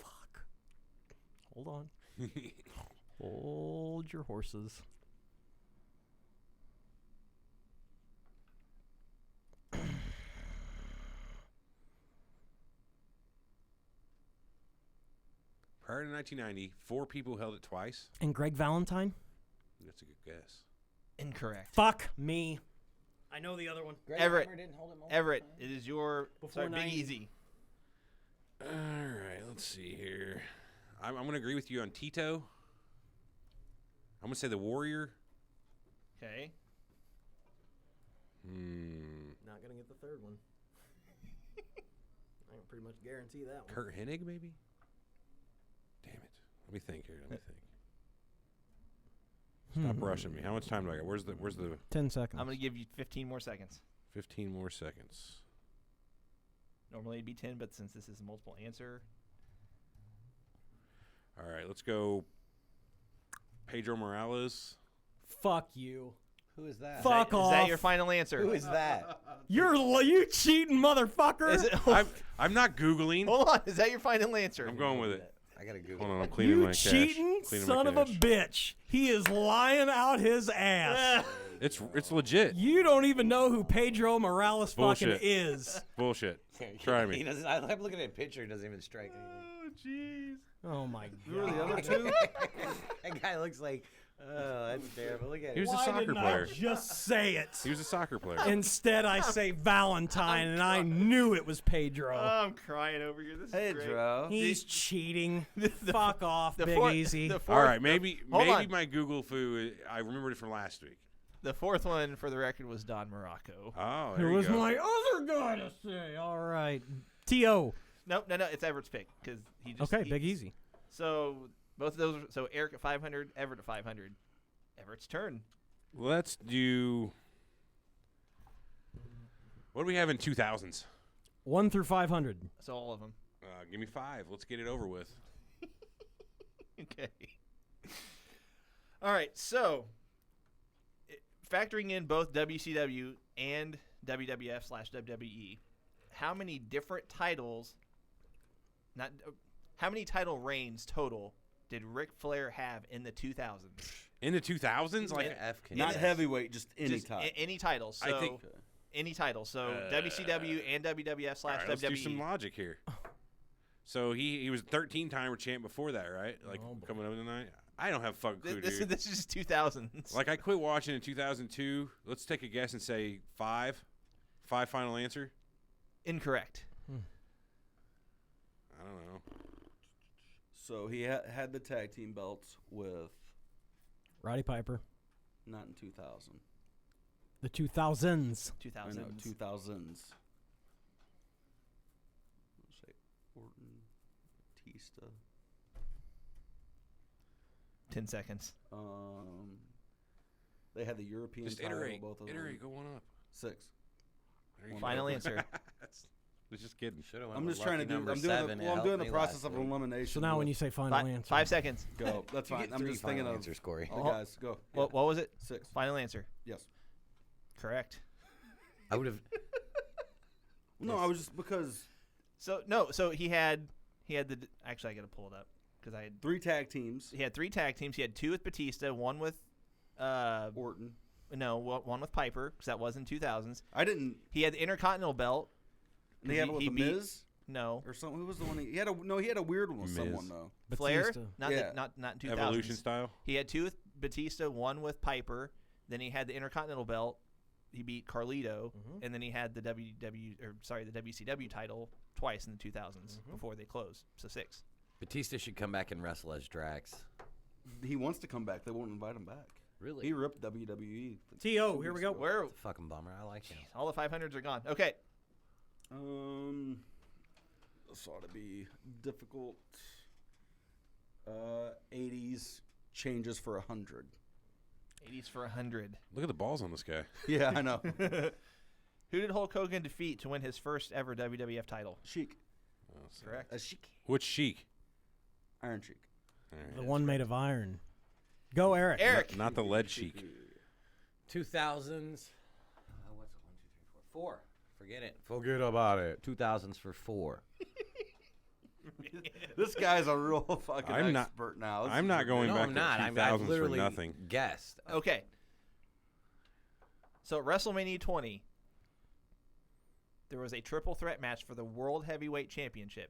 Fuck. Hold on. Hold your horses. Prior to 1990, 4 people held it twice. And Greg Valentine? That's a good guess. Incorrect. Fuck me. I know the other one. Everett. Everett, it is your sorry, Big 90. Easy. All right, let's see here. I'm going to agree with you on Tito. I'm going to say the Warrior. Okay. Not going to get the third one. I can pretty much guarantee that one. Kurt Hennig, maybe? Damn it. Let me think here. Stop rushing me. How much time do I got? Where's the 10 seconds. I'm going to give you 15 more seconds. 15 more seconds? Normally it'd be 10, but since this is a multiple answer. All right, let's go Pedro Morales. Fuck you. Who is that? Fuck off. Is that your final answer? Who is that? You cheating motherfucker. Is it, I'm not Googling. hold on. Is that your final answer? I'm going with it. I gotta Google. Hold on, I'm cleaning my You cash. cheating Cleaning son my of a cash. bitch. He is lying out his ass. It's legit. You don't even know who Pedro Morales fucking Bullshit. is. Bullshit. Try me. He doesn't, I'm looking at a picture. He doesn't even strike anything. Oh my Who are god. the other two? That guy looks like. Oh, that's terrible. Look at He him. was a Why soccer didn't player. I just say it? He was a soccer player. Instead, I say Valentine, and I knew it was Pedro. I'm crying over here. This is great. Pedro. He's cheating. Fuck off, Big fourth- Easy. the All fourth- right, maybe hold on. my Google foo. I remembered it from last week. The 4th one, for the record, was Don Morocco. Oh, It there you was go. my other guy to say. All right. T.O. No, it's Everett's pick because he just. Okay, Big Easy. So both of those. So Eric at 500, Everett at 500. Everett's turn. Let's do. What do we have in 2000s? 1 through 500. So all of them. Give me 5. Let's get it over with. Okay. All right. So, factoring in both WCW and WWF/WWE, how many different titles? How many title reigns total did Ric Flair have in the 2000s? In the 2000s, like Not heavyweight, just any Just type. any title. So I think. any title. So WCW and WWF/WWE. All right, let's do some logic here. So he was a 13-timer champ before that, right? Like coming up tonight. I don't have a fucking clue, This dude. is just 2000s. Like I quit watching in 2002. Let's take a guess and say 5. 5 final answer. Incorrect. I don't know. So he had the tag team belts with Roddy Piper. not in 2000. The 2000s. 2000s. I know, 2000s. Let's say Orton, Batista. 10 seconds. They had the European Just title, iterate. both of Iterate. them. Go one up. 6. There you Final go. answer. I was just kidding. I'm just trying to do. I'm doing the process of elimination. So now when you say final answer. 5 seconds. go, that's You fine. get I'm three just thinking final of answers, Corey. the guys. Go. What was it? 6. Final answer. Yes. Correct. I would have. No, I was just because So he had the. Actually, I got to pull it up because I had. 3 tag teams. He had 3 tag teams. He had 2 with Batista, 1 with. Orton. No, 1 with Piper because that was in 2000s. I didn't. He had the Intercontinental belt. And he had it with the beat- Miz No. or something. Who was the one? He had a weird one with Miz. someone though. Flair. Batista. Not Yeah. not in 2000s. Evolution style. He had 2 with Batista, 1 with Piper. Then he had the Intercontinental belt. He beat Carlito, and then he had the the WCW title twice in the 2000s before they closed. So 6. Batista should come back and wrestle as Drax. He wants to come back. They won't invite him bathis Really? He ripped WWE. T.O., here we go. Where It's a fucking bummer. I like him. all the 500s are gone. Okay. This ought to be difficult. 80s changes for 100. 80s for 100. Look at the balls on this guy. Yeah, I know. Who did Hulk Hogan defeat to win his first ever WWF title? Sheik. Correct. Sheik. Which Sheik? Iron Sheik. All right. The one made of iron. Go, Eric. Eric. Not the lead Sheik. 2000s. What's it? 1, 2, 3, 4. 4. Forget it. Forget about it. 2000s for 4. This guy's a real fucking I'm not- expert now. This I'm is not going No, back I'm not. to I've 2000s literally for nothing. guessed. Okay. So at WrestleMania 20, there was a triple threat match for the World Heavyweight Championship.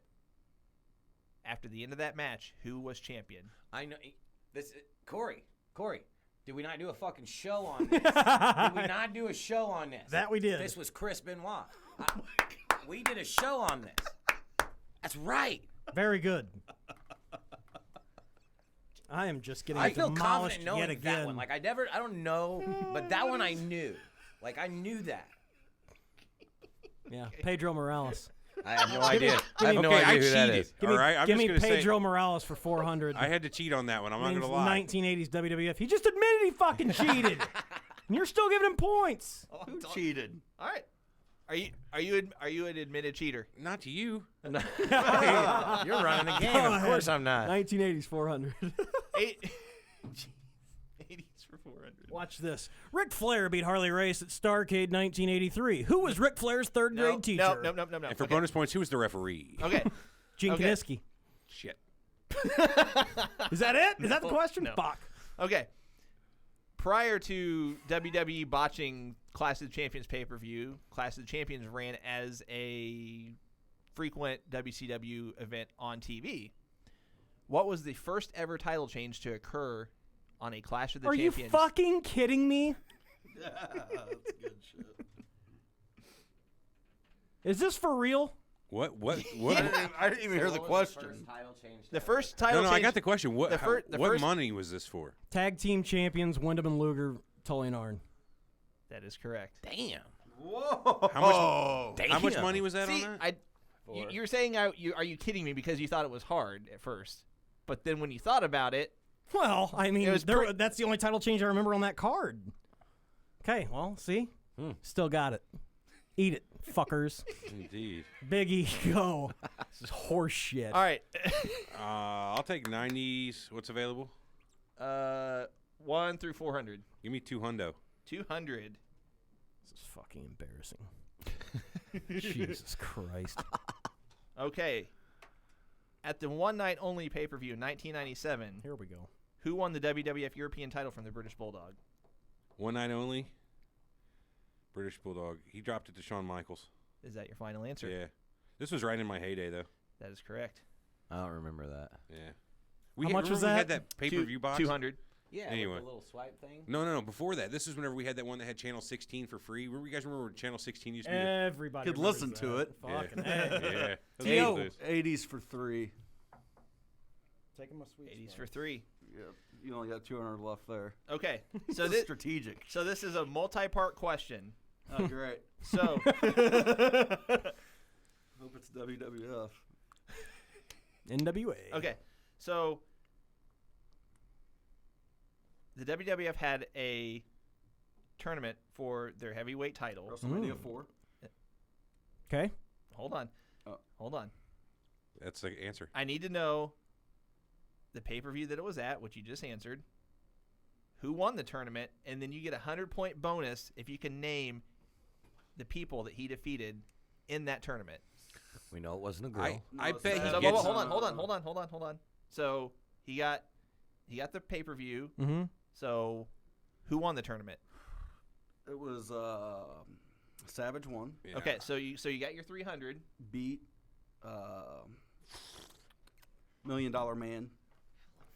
After the end of that match, who was champion? I know. This, Corey, did we not do a fucking show on this? Did we not do a show on this? That we did. This was Chris Benoit. We did a show on this. That's right. Very good. I am just getting I feel demolished confident yet knowing again. that one. Like I don't know, but that one I knew. Like I knew that. Yeah, Pedro Morales. I have no idea. I have no Okay, I idea who that cheated. is. Give All me, right, I'm give just me gonna say- Pedro Morales for 400. I had to cheat on that one. I'm not Name's gonna lie. 1980s WWF. He just admitted he fucking cheated, and you're still giving him points. Who cheated? All right. Are you an admitted cheater? Not to you. You're running the game. Go Of course ahead. I'm not. 1980s 400. 80s for 400. Watch this. Ric Flair beat Harley Race at Starrcade 1983. Who was Ric Flair's third grade teacher? No. And for Okay. bonus points, who was the referee? Okay. Gene Okay. Kiniski. Shit. Is that it? Is that the question? No. Fuck. Okay. Prior to WWE botching Clash of the Champions pay-per-view, Clash of the Champions ran as a frequent WCW event on TV. What was the first ever title change to occur on a Clash of the Are you Champions? fucking kidding me? That's good shit. Is this for real? What? I didn't even hear the question. The first title No, change. I got the question. What? the fir- the what first- money was this for? Tag team champions Wyndham and Luger, Tully and Arn. That is correct. Damn. Whoa. How much money was that See, on that? you're saying, are you kidding me because you thought it was hard at first, but then when you thought about it, Well, I mean, It was that's the only title change I remember on that card. Okay, well, see? Still got it. Eat it, fuckers. Indeed. Big E, go. This is horse shit. all right, I'll take 90s. What's available? 1 through 400. Give me 200. 200. This is fucking embarrassing. Jesus Christ. Okay. At the one night only pay-per-view in 1997, Here we go. who won the WWF European title from the British Bulldog? One night only. British Bulldog. He dropped it to Shawn Michaels. Is that your final answer? Yeah. This was right in my heyday, though. That is correct. I don't remember that. Yeah. How much was We had that? that pay-per-view box. 200. Yeah, Anyway. with the little swipe thing. No. Before that, this is whenever we had that one that had Channel 16 for free. You guys remember when Channel 16 used to be? Everybody Could remembers listen to that. it. Fucking Yeah. T.O. Those days. 80s for 3. Taking my sweet 80s for 3. You only got 200 left there. Okay, so this strategic. So this is a multi-part question. Oh, you're right. So Hope it's WWF. NWA. okay, so the WWF had a tournament for their heavyweight title. WrestleMania 4. Okay. Hold on. Oh. Hold on. That's the answer. I need to know the pay-per-view that it was at, which you just answered, who won the tournament, and then you get a 100-point bonus if you can name the people that he defeated in that tournament. We know it wasn't a girl. I bet he So, gets. hold on. So he got the pay-per-view. Mm-hmm. So who won the tournament? It was Savage won. Yeah. Okay, so you got your 300. Beat $1 Million Man.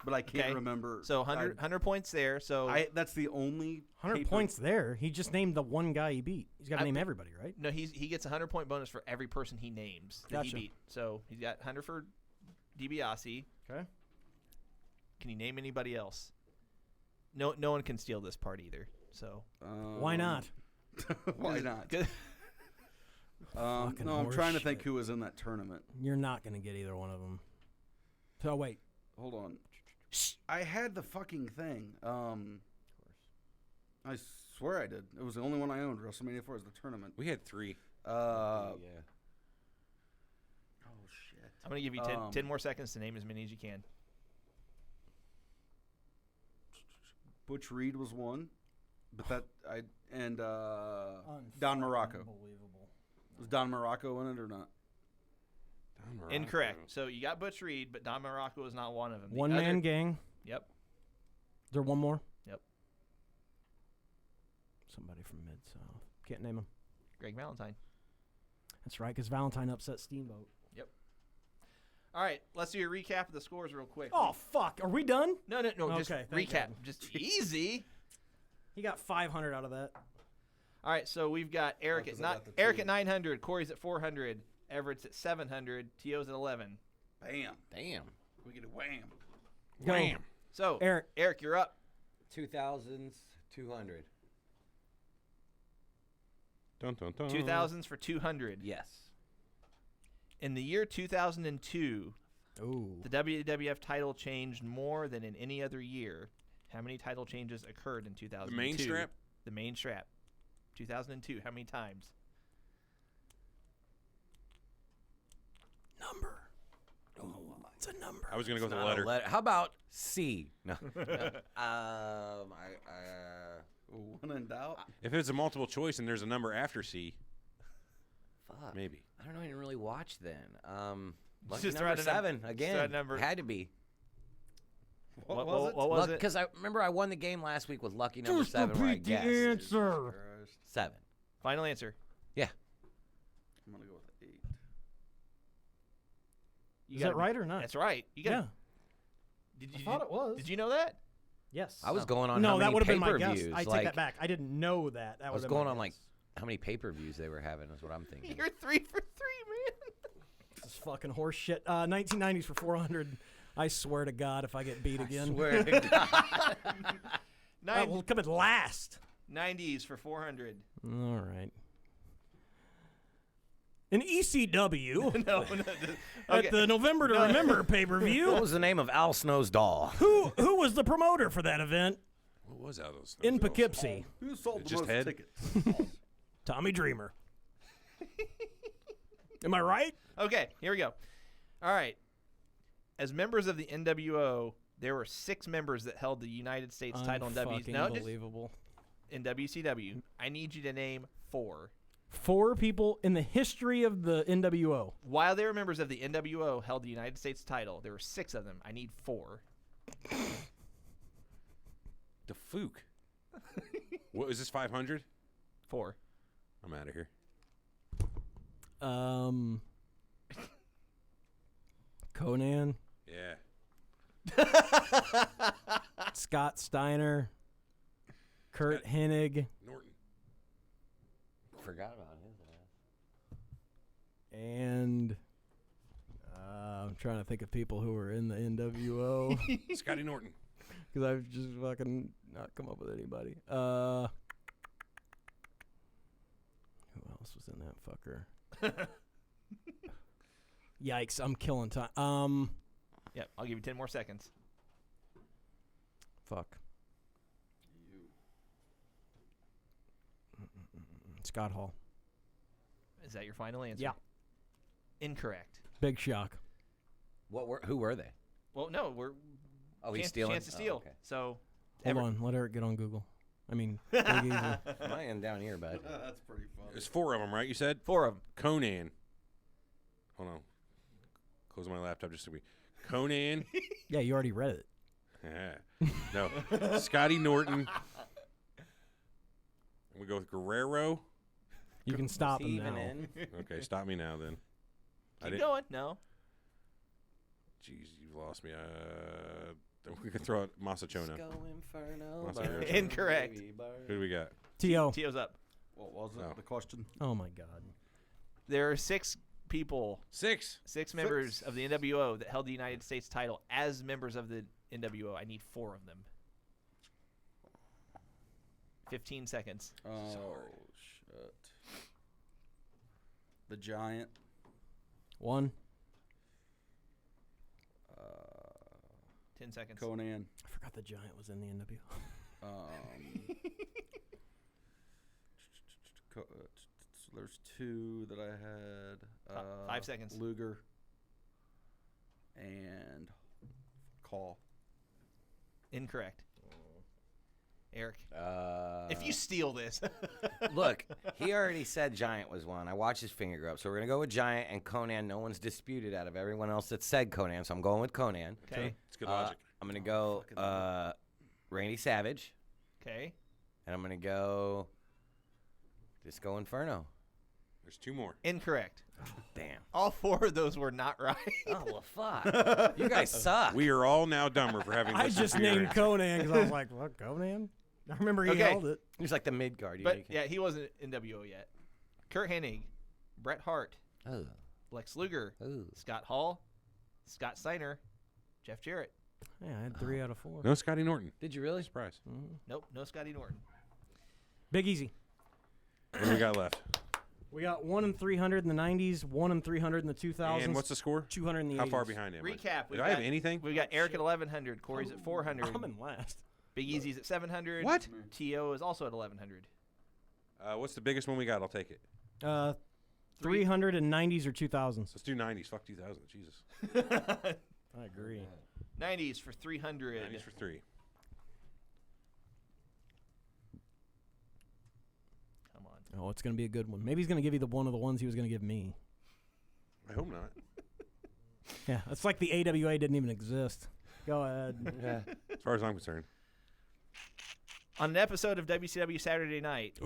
But I can't Okay. remember. So 100 points there. So that's the only 100 points there. He just named the one guy he beat. He's got to I- name everybody, right? no, he gets a 100-point bonus for every person he names that he Gotcha. beat. So he's got 100 for DiBiase. Okay. Can you name anybody else? No one can steal this part either. So Why not? Why not? Good. Fucking No, I'm horse trying to think shit. who was in that tournament. You're not going to get either one of them. So wait. Hold on. I had the fucking thing. I swear I did. It was the only one I owned. WrestleMania 4 was the tournament. We had 3. Yeah. Oh shit. I'm going to give you 10 more seconds to name as many as you can. Butch Reed was one, but Don Morocco. Unbelievable. Was Don Morocco in it or not? Incorrect. So you got Butch Reed, but Don Morocco is not one of them. The One man other- gang. Yep. Is there one more? Yep. Somebody from Mid-South. Can't name him. Greg Valentine. That's right, because Valentine upset Steamboat. All right, let's do a recap of the scores real quick. Oh, fuck. Are we done? No, just Okay, thank recap. God. Just easy. He got 500 out of that. All right, so we've got Eric at 900, Corey's at 400, Everett's at 700, T.O.'s at 11. Bam. Damn. We get a wham. Go. Wham. So, Eric, you're up. 2,200. Dun, dun, dun. 2000s for 200. Yes. In the year 2002, Ooh. the WWF title changed more than in any other year. How many title changes occurred in 2002? The main strap? The main strap. 2002, how many times? Number. Oh, it's a number. I was going to go with Not the a letter. How about C? No. When in doubt. If it's a multiple choice and there's a number after C, Fuck. maybe. I don't know. I didn't really watch then. Lucky Just throw number out a num- 7 just throw again. out a number. Had to be. What was it? What was it? Because I remember I won the game last week with lucky number 7 where I guessed. answer. 7. Final answer. Yeah. I'm going to go with 8. You Is gotta that be- right or not? That's right. You got. Yeah. Did you, I thought it was. Did you know that? Yes. I was going on No, how that many would have been my guess. pay-per-views. I take that back. I didn't know that. I was going on like how many pay-per-views they were having is what I'm thinking. You're 3 for 3, man. This is fucking horse shit. 1990s for 400. I swear to God, if I get beat again. Swear to God. I will come in last. 90s for 400. All right. In ECW, No. at the November to Remember What pay-per-view, was the name of Al Snow's doll? who was the promoter for that event What was out of those? in Poughkeepsie? Who sold the Just most head? tickets? Tommy Dreamer. Am I right? Okay, here we go. All right. As members of the NWO, there were 6 members that held the United States title in Fucking unbelievable. in WCW. I need you to name 4. 4 people in the history of the NWO. While they were members of the NWO, held the United States title. There were 6 of them. I need 4. The Fook. What is this? 500? 4. I'm out of here. Conan, Yeah. Scott Steiner, Kurt Hennig, Norton. Forgot about his ass. and I'm trying to think of people who were in the NWO. Scotty Norton. Because I've just fucking not come up with anybody. Who else was in that fucker? Yikes! I'm killing time. Yep, I'll give you 10 more seconds. Fuck. Scott Hall. Is that your final answer? Yeah. Incorrect. Big shock. Who were they? Well, no, we're Oh, he's stealing. chance to steal. okay. So Hold on. Let Eric get on Google. I mean, Big Easy. Mine down here, bud. That's pretty funny. There's 4 of them, right? You said 4 of them. Conan. Hold on. Close my laptop just to be Conan. Yeah, you already read it. Yeah. No. Scotty Norton. We go with Guerrero. You can stop him now. Okay, stop me now then. Keep going. No. Jeez, you've lost me. We can throw out Masachona. Inferno. Incorrect. Who do we got? T.O. Tio's up. What was it? Oh. The question? Oh, my God. There are 6 people, 6. 6 members of the NWO that held the United States title as members of the NWO. I need 4 of them. 15 seconds. Oh, shit. The Giant. 1. 10 seconds. Conan. I forgot the Giant was in the NWO. So there's 2 that I had. 5 seconds. Luger and Call. Incorrect. Eric. If If you steal this. Look, he already said Giant was one. I watched his finger go up. So we're going to go with Giant and Conan. No one's disputed out of everyone else that said Conan. So I'm going with Conan. Okay. It's good logic. I'm going to go Randy Savage. Okay. And I'm going to go Disco Inferno. There's 2 more. Incorrect. Damn. All 4 of those were not right. Oh, well, fuck. You guys suck. We are all now dumber for having I listened just to your named answer. Conan because I was like, what, Conan? I remember he Okay. held it. He's like the mid-guard. But, yeah, he wasn't in NWO yet. Kurt Hennig, Bret Hart, Oh. Lex Luger, Oh. Scott Hall, Scott Steiner, Jeff Jarrett. Yeah, I had 3 out of 4. No Scotty Norton. Did you really? Surprise. Nope, no Scotty Norton. Big Easy. What do we got left? We got 1 in 300 in the 90s, 1 in 300 in the 2000s. And what's the score? 200 in the 80s. How far behind am I? Recap. Did I have anything? We've got Eric at 1,100. Corey's at 400. I'm in last. Big Easy's at 700. What? T.O. is also at 1,100. What's the biggest one we got? I'll take it. 300 in 90s or 2000s. Let's do 90s. Fuck 2000. Jesus. I agree. 90s for 300. 90s for 3. Come on. Oh, it's going to be a good one. Maybe he's going to give you one of the ones he was going to give me. I hope not. Yeah, it's like the AWA didn't even exist. Go ahead. Yeah. As far as I'm concerned. On an episode of WCW Saturday Night,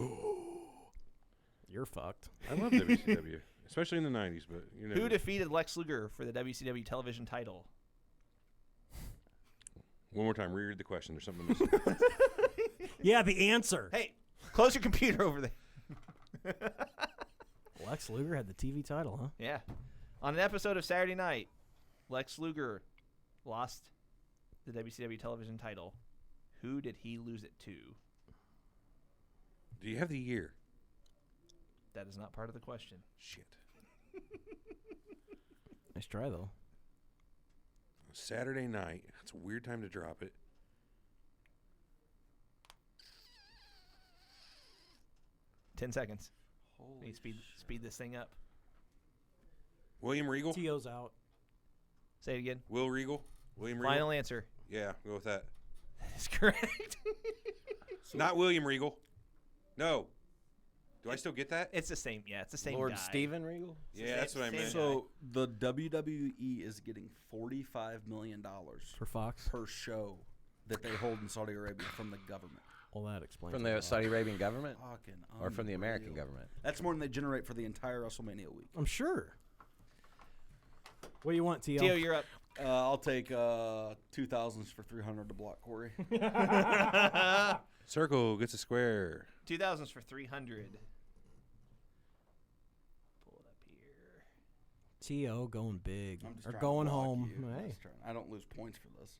You're fucked. I love WCW, especially in the 90s, but you know. who defeated Lex Luger for the WCW television title? One more time, reread the question. There's something missing. Yeah, the answer. Hey, close your computer over there. Lex Luger had the TV title, huh? Yeah. On an episode of Saturday Night, Lex Luger lost the WCW television title. Who did he lose it to? Do you have the year? That is not part of the question. Shit. Nice try, though. Saturday night. That's a weird time to drop it. Ten seconds. Holy Need to speed this thing up. William Regal? T.O.'s out. Say it again. Will Regal? William Regal? Final answer. Yeah, go with that. That's correct. Not William Regal. No. Do I still get that? It's the same. Yeah, it's the same Lord guy. Steven Regal? Yeah, that's what I same meant. guy. So the WWE is getting $45 million For Fox? per show that they hold in Saudi Arabia from the government. Well, that explains From a the lot. Saudi Arabian government? Fucking Or from the American unreal. government? That's more than they generate for the entire WrestleMania week. I'm sure. What do you want, T.O.? Tio, you're up. I'll take 2000s for 300 to block Corey. Circle gets a square. 2000s for 300. Pull it up here. T.O. going big. I'm just Or trying to going block home. you. Hey. I don't lose points for this.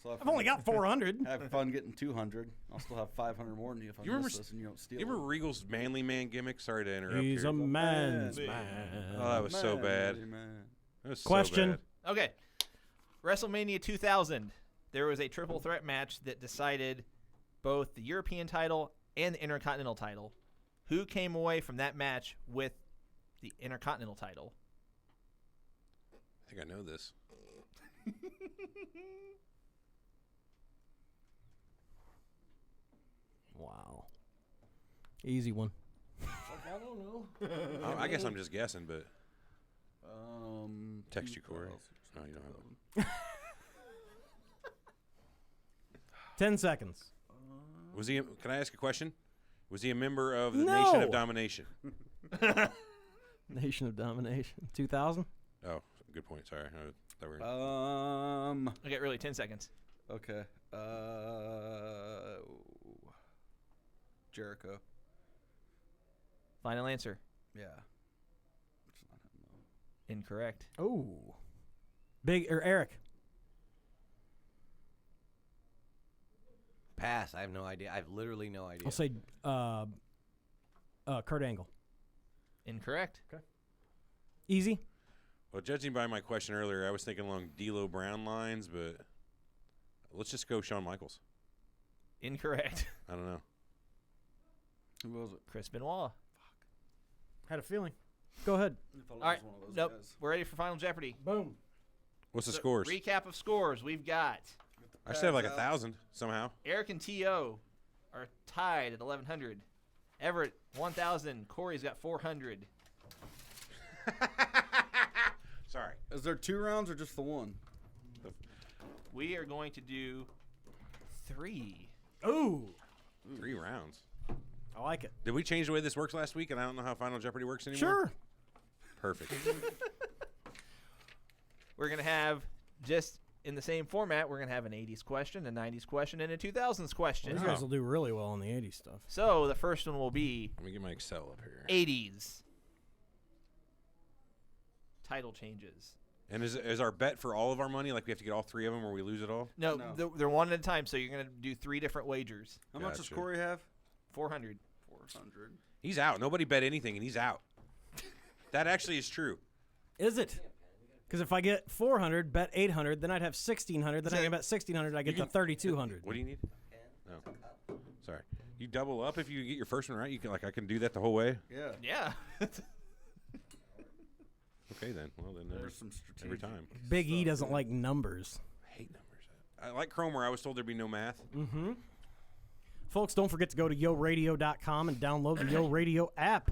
So I've only got 400. Have fun getting 200. I'll still have 500 more than you if I miss this and you don't steal You remember it. Regal's manly man gimmick? Sorry to interrupt. He's here. a man's man. man. Oh, that was so bad. Man. That was Question. So bad. Okay. WrestleMania 2000. There was a triple threat match that decided both the European title and the Intercontinental title. Who came away from that match with the Intercontinental title? I think I know this. Wow. Easy one. I don't know. I guess I'm just guessing, but text you, Corey. Oh, you don't have it. 10 seconds. Was he? Can I ask a question? Was he a member of the Nation of No. Domination? Nation of Domination. 2000? Oh, good point. Sorry. I thought we were- Okay, really, 10 seconds. Okay. Jericho. Final answer. Yeah. It's not him, though. Incorrect. Oh. Eric. Pass. I have no idea. I have literally no idea. I'll say Kurt Angle. Incorrect. Easy. Well, judging by my question earlier, I was thinking along D'Lo Brown lines, but let's just go Shawn Michaels. Incorrect. I don't know. Who was it? Chris Benoit. Had a feeling. Go ahead. I thought it All right. was one of those Nope. guys. We're ready for Final Jeopardy. Boom. What's the So, scores? Recap of scores. We've got I should have like Pads out. 1,000 somehow. Eric and T.O. are tied at 1,100. Everett, 1,000. Corey's got 400. Sorry. Is there 2 rounds or just the one? We are going to do 3. Ooh. 3 rounds. I like it. Did we change the way this works last week? And I don't know how Final Jeopardy works anymore. Sure. Perfect. We're going to have, just in the same format, we're going to have an 80s question, a 90s question, and a 2000s question. These guys will do really well on the 80s stuff. So the first one will be Let me get my Excel up here. 80s. Title changes. And is our bet for all of our money? Like we have to get all 3 of them or we lose it all? No, No. they're one at a time, so you're going to do 3 different wagers. How much does Gotcha. Corey have? 400. 400. He's out. Nobody bet anything, and he's out. That actually is true. Is it? Because if I get 400, bet 800, then I'd have 1,600. Then I can bet 1,600, I get to 3,200. What do you need? Oh, sorry. You double up if you get your first one right. You can I can do that the whole way. Yeah. Yeah. Okay then. Well then. There's some strategic. every time. Big E doesn't like numbers. I hate numbers. I like Cromer. I was told there'd be no math. Mm-hmm. Folks, don't forget to go to yoradio.com and download the Yo Radio app.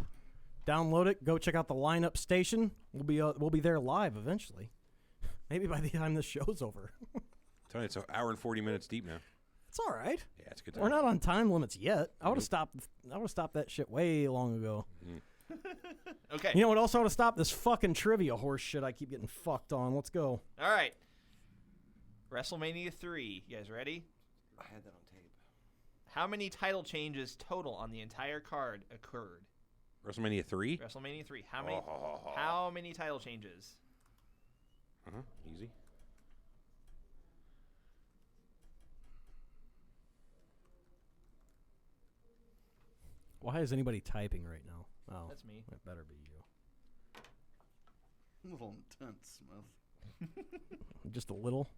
Download it. Go check out the lineup station. We'll be there live eventually. Maybe by the time this show's over. Tell you, it's an hour and 40 minutes deep now. It's all right. Yeah, it's a good time. We're not on time limits yet. I would have stopped. I would have stopped that shit way long ago. Okay. You know what? Also, I would have stopped this fucking trivia horse shit. I keep getting fucked on. Let's go. All right. WrestleMania 3. You guys ready? I had that on tape. How many title changes total on the entire card occurred? WrestleMania 3? WrestleMania 3. How many title changes? Easy. Why is anybody typing right now? Oh, That's me. It better be you. A little intense, Smith. Just a little.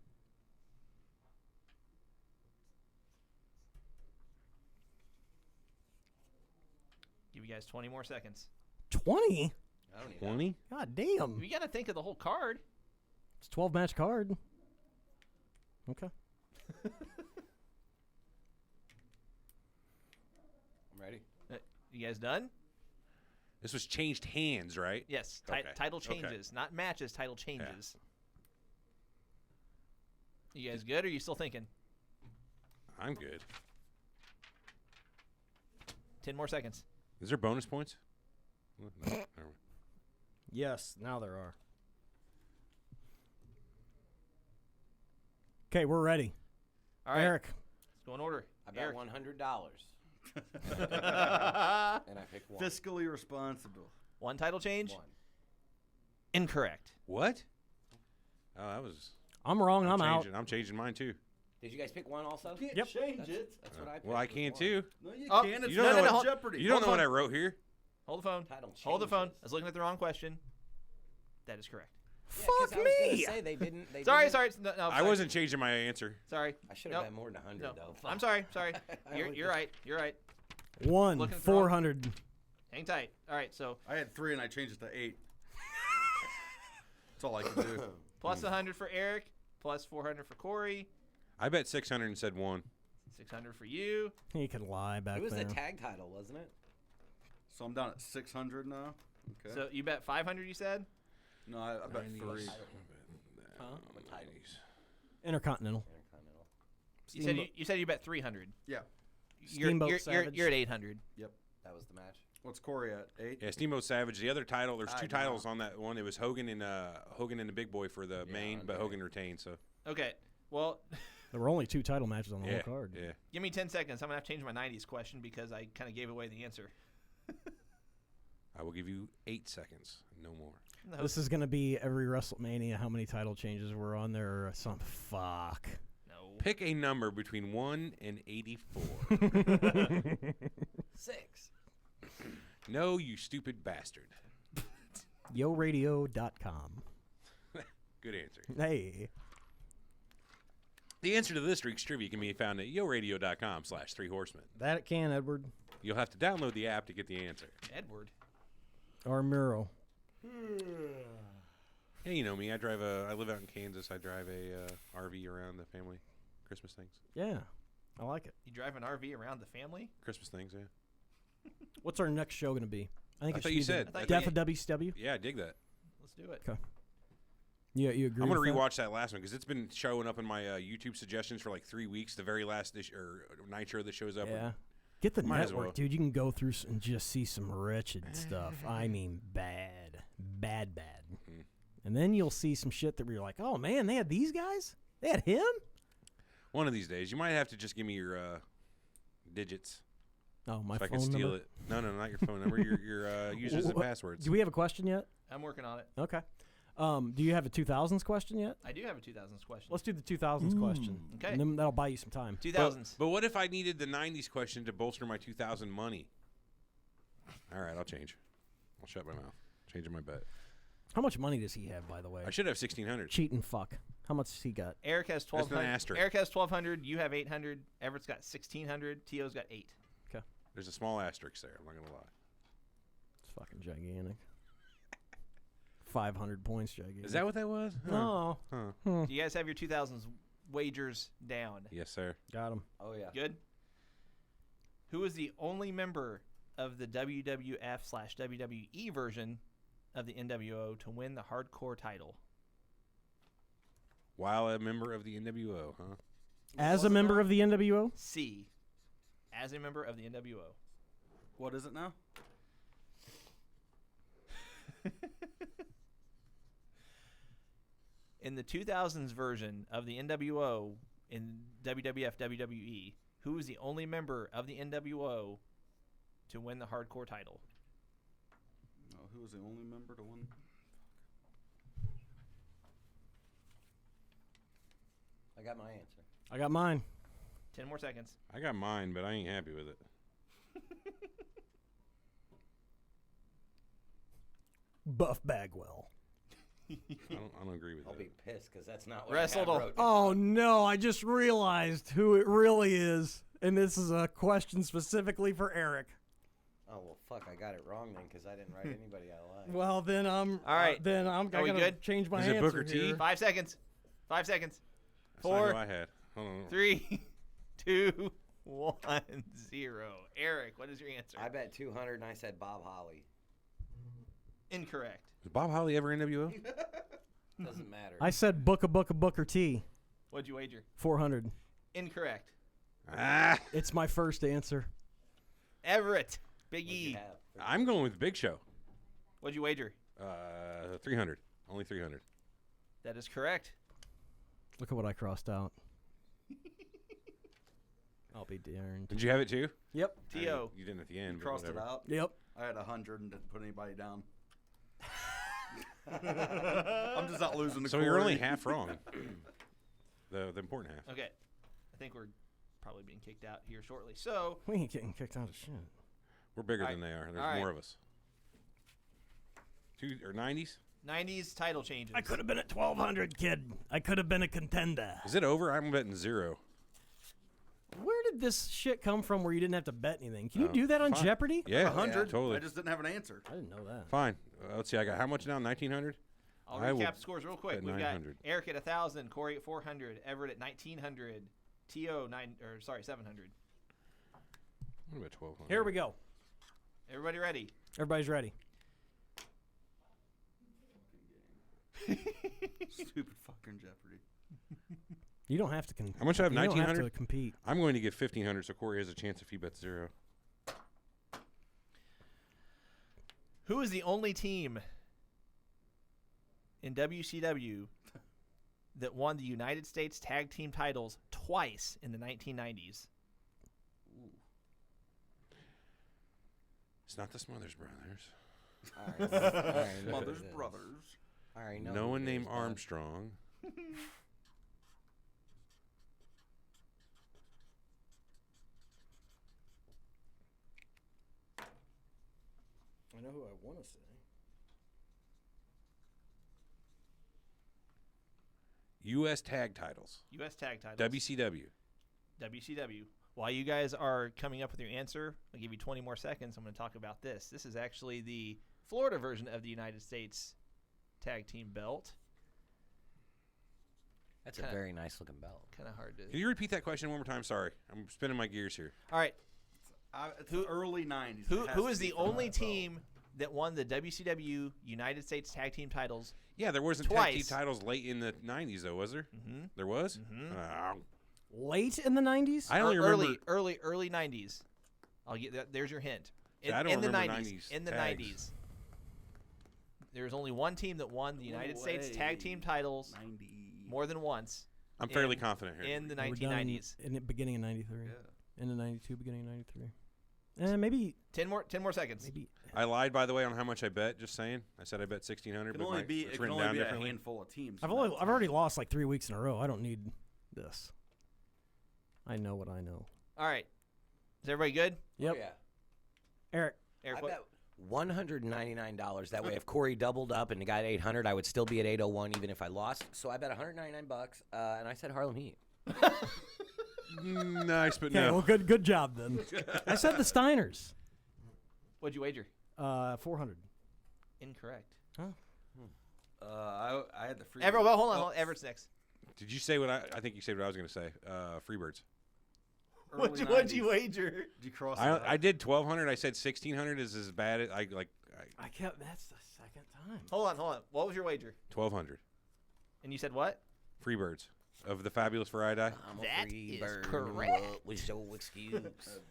Give you guys 20 more seconds. 20? I don't need 20? God damn. You got to think of the whole card. It's a 12-match card. Okay. I'm ready. You guys done? This was changed hands, right? Yes. Okay. Title Okay. changes. Not matches, title changes. You guys good, or are you still thinking? I'm good. 10 more seconds. Is there bonus points? No, never mind. Yes, now there are. Okay, we're ready. All right. Eric. Let's go in order. I bet Eric. $100. And I picked one. Fiscally responsible. One title change? One. Incorrect. What? Oh, that was. I'm wrong. I'm out. changing. I'm changing mine too. Did you guys pick one also? You can't Yep. change it. That's what I picked. Well, I was can one. too. No, you Oh, can't. It's you don't know not what- Jeopardy. You don't Hold know what on. I wrote here. Hold the phone. Title Hold the phone. changes. I was looking at the wrong question. That is correct. Yeah, 'cause Fuck I was gonna me. say they didn't. They Sorry, didn't- sorry. No, I sorry. wasn't changing my answer. Sorry. I should have Nope. bet more than 100 No. though. I'm Fuck. sorry. Sorry. I only You're right. You're right. One Looking at the wrong- 400. Hang tight. All right. So I had 3 and I changed it to 8. That's all I could do. plus 100 for Eric, plus 400 for Corey, I bet 600 and said 1. 600 for you. He could lie back It was there. the tag title, wasn't it? So I'm down at 600 now. Okay. So you bet 500. You said. no, I bet 3. Huh? What title? Intercontinental. Intercontinental. You said you bet 300. Yeah. Steamboat Savage. You're at 800. That was the match. What's Corey at? 8? Yeah, Steamboat Savage. The other title, there's I two know. titles on that one. It was Hogan and the Big Boy for the main, but okay. Hogan retained. So Okay. Well, There were only 2 title matches on the yeah, whole card. yeah. give me 10 seconds. I'm gonna have to change my 90s question because I kind of gave away the answer. I will give you 8 seconds, no more. No, This is going to be every WrestleMania. How many title changes were on there or some fuck. no. Pick a number between 1 and 84. 6. No, you stupid bastard. YoRadio.com. Good answer. Hey. The answer to this week's trivia can be found at yoradio.com/Three Horsemen. That it can, Edward. You'll have to download the app to get the answer. Edward. Or Muro. Hey, you know me. I live out in Kansas. I drive a RV around the family Christmas things. Yeah. I like it. You drive an RV around the family? Christmas things, yeah. What's our next show going to be? I it thought should you be said. I thought Death of WCW. Yeah, I dig that. Let's do it. Okay. Yeah, you agree? I'm gonna with that? rewatch that last one because it's been showing up in my YouTube suggestions for like 3 weeks. The very last Nitro that shows up. Yeah. Get the Might as network, well. dude. You can go through and just see some wretched stuff. I mean, bad. Bad. Mhm. And then you'll see some shit that where you're like, oh, man, they had these guys? They had him? One of these days, you might have to just give me your digits Oh, my so I phone can steal number. it. No, not your phone number. Your users and passwords. Do we have a question yet? I'm working on it. Okay. Do you have a 2000s question yet? I do have a 2000s question. Let's do the 2000s question. Okay. And then that'll buy you some time. 2000s. But what if I needed the 90s question to bolster my 2000 money? All right, I'll change. I'll shut my mouth. Changing my bet. How much money does he have, by the way? I should have 1600. Cheating fuck. How much has he got? Eric has That's an 1200. asterisk. Eric has 1200. You have 800. Everett's got 1600. Tio's got 8. There's a small asterisk there. I'm not gonna lie. It's fucking gigantic. 500 points, gigantic. Is that what that was? No. Huh. Do you guys have your 2000s wagers down? Yes, sir. Got him. Oh yeah. Good. Who is the only member of the WWF/WWE version of the NWO to win the hardcore title? While a member of the NWO, huh? As a member of the NWO? C. As a member of the NWO. What is it now? In the 2000s version of the NWO in WWF WWE, who is the only member of the NWO to win the hardcore title? Oh, who was the only member to win? I got my answer. I got mine. 10 more seconds. I got mine, but I ain't happy with it. Buff Bagwell. I don't agree with I'll that. be pissed because that's not what Wrestled I a- wrote. Oh, no. I just realized who it really is. And this is a question specifically for Eric. Oh well, fuck! I got it wrong then because I didn't write anybody I like. Well, then I'm. All right. Then I'm Are we gonna good? change my Is it answer Booker T? here. 5 seconds. 5 seconds. That's not 4, who I had. Hold on. 3, 2, 1, 0. Eric, what is your answer? I bet 200 and I said Bob Holly. Incorrect. Was Bob Holly ever NWO? Doesn't matter. I said Booker T. What'd you wager? 400. Incorrect. Ah, It's my first answer. Everett. Big What'd you E. have? I'm going with Big Show. What'd you wager? 300. Only 300. That is correct. Look at what I crossed out. I'll be darned. Did you have it too? Yep. T.O. You didn't at the end. but Crossed it whatever. out. Yep. I had 100 and didn't put anybody down. I'm just not losing the So you're only half wrong. The important half. Okay. think we're probably being kicked out here shortly. So We ain't getting kicked out of shit. We're bigger All than they are. There's All more right. of us. 90s? 90s title changes. I could have been at 1,200, kid. I could have been a contender. Is it over? I'm betting 0. Where did this shit come from where you didn't have to bet anything? Can you Oh, do that on fine. Jeopardy? Yeah, 100. totally. I just didn't have an answer. I didn't know that. Fine. Let's see. I got how much now? 1,900? I'll I will recap the scores real quick. bet We've got 900. Eric at 1,000, Corey at 400, Everett at 1,900, T.O. 700. What about 1,200? Here we go. Everybody ready? Everybody's ready. Stupid fucking Jeopardy. You don't have to compete. How much do I have? You don't have 1,900? to compete. I'm going to get 1,500, so Corey has a chance if he bets 0. Who is the only team in WCW that won the United States Tag Team titles twice in the 1990s? It's not the Smothers Brothers. Mother's brothers. All right, No one named Armstrong. I know who I want to say. U.S. tag titles. U.S. Tag titles. WCW. WCW. While you guys are coming up with your answer, I'll give you 20 more seconds. I'm going to talk about this. This is actually the Florida version of the United States Tag Team belt. That's a very nice looking belt. Kind of hard to. Can you repeat that question one more time? Sorry. I'm spinning my gears here. All right. It's the early 90s. Who is the only team that won the WCW United States Tag Team titles? Yeah, there wasn't Twice. tag team titles late in the 90s, though, was there? Mm-hmm. There was? Late in the 90s? I only remember. Early 90s. I'll get that. There's your hint. See, I don't in the remember 90s. 90s In the tags. 90s. There's only one team that won the United States Tag Team titles 90. more than once I'm fairly confident here. in the We're done 1990s. In the beginning of 93. Yeah. In the 92, beginning of 93. Maybe. 10 more seconds. Maybe. I lied, by the way, on how much I bet. Just saying. I said I bet 1,600. It can but only my- be, it's it can written only down be a differently. handful of teams. I've from that already time. lost like 3 weeks in a row. I don't need this. I know what I know. All right. Is everybody good? Yep. Oh, yeah. Eric. Eric, I what? bet $199. That way, if Corey doubled up and got 800, I would still be at 801 even if I lost. So I bet $199, and I said Harlem Heat. Nice, but Okay, no. well, good job then. I said the Steiners. What'd you wager? 400. Incorrect. I had the free. Everett, well, hold on. Everett's next. Did you say what I think you said what I was going to say. Freebirds. What'd you wager? Did you cross? I did 1,200. I said 1,600 is as bad as I kept. That's the second time. Hold on. What was your wager? 1,200. And you said what? Freebirds of the Fabulous Variety. I'm a That free is bird. correct. What was your excuse?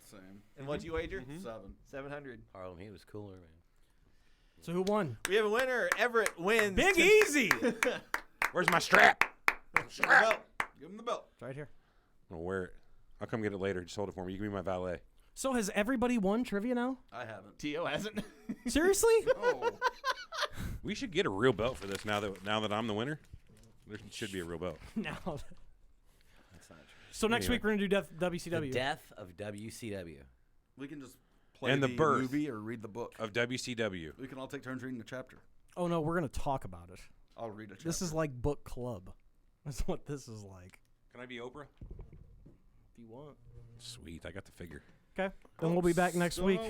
Same. And what'd you wager? 700. Harlem Heat was cooler, man. So who won? We have a winner. Everett wins. Big Easy. Where's my strap? Strap. Give him the belt. It's right here. I'm going to wear it. I'll come get it later. Just hold it for me. You can be my valet. So has everybody won trivia now? I haven't. T.O. hasn't. Seriously? Oh, We should get a real belt for this now that I'm the winner. There should be a real belt. Now. That's not true. So next Anyway. week we're gonna do WCW. The death of WCW. we can just play And the birth. movie or read the book. Of WCW. We can all take turns reading a chapter. Oh no, we're gonna talk about it. I'll read a chapter. This is like book club. That's what this is like. Can I be Oprah? If you want. Sweet. I got the figure. Okay. Then we'll be back next week.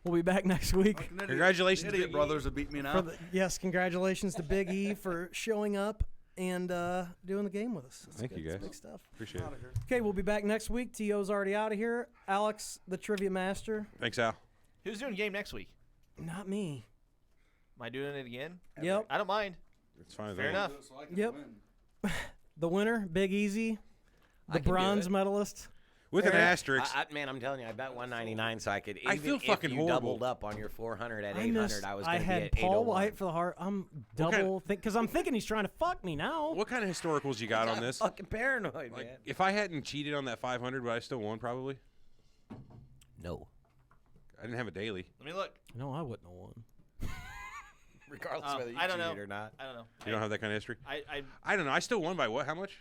We'll be back next week. Congratulations, The idiot Big E. brothers are beating me now. Yes, congratulations to Big E for showing up and doing the game with us. That's Thank good. you, guys. That's big stuff. Appreciate it. Okay, we'll be back next week. T.O.'s already out of here. Alex, the trivia master. Thanks, Al. Who's doing game next week? Not me. Am I doing it again? Yep. I don't mind. It's fine. Fair enough. Yep. The winner, Big Easy. I The can do bronze it. medalist. With an Eric, asterisk. Man, I'm telling you, I bet 199, so I could. I Even feel if fucking you horrible. doubled up on your 400 at I 800, missed. I was I going to be had at Paul 801. White for the heart. I'm What kind double because I'm thinking he's trying to fuck me now. What kind of historicals you got on this? Fucking paranoid, Like, man. if I hadn't cheated on that 500, would I still won? Probably. No. I didn't have a daily. Let me look. No, I wouldn't have won. Regardless Oh, whether you I don't know. cheated or not. I don't know. You don't have that kind of history. I I don't know. I still won by what? How much?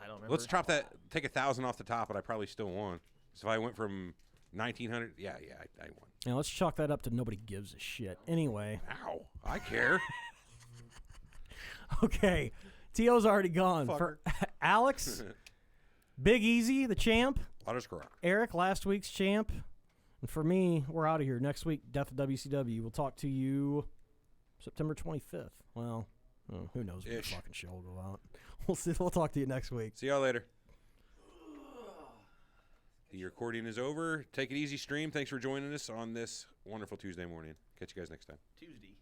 I don't remember. Let's take 1,000 off the top, but I probably still won. So if I went from 1,900, I won. Now let's chalk that up to nobody gives a shit. Anyway. Ow, I care. Okay, T.O.'s already gone. For Alex, Big Easy, the champ. Eric, last week's champ. And for me, we're out of here. Next week, Death of WCW. We'll talk to you September 25th. Well, who knows when the fucking show will go out. We'll see. We'll talk to you next week. See y'all later. The recording is over. Take it easy, stream. Thanks for joining us on this wonderful Tuesday morning. Catch you guys next time. Tuesday.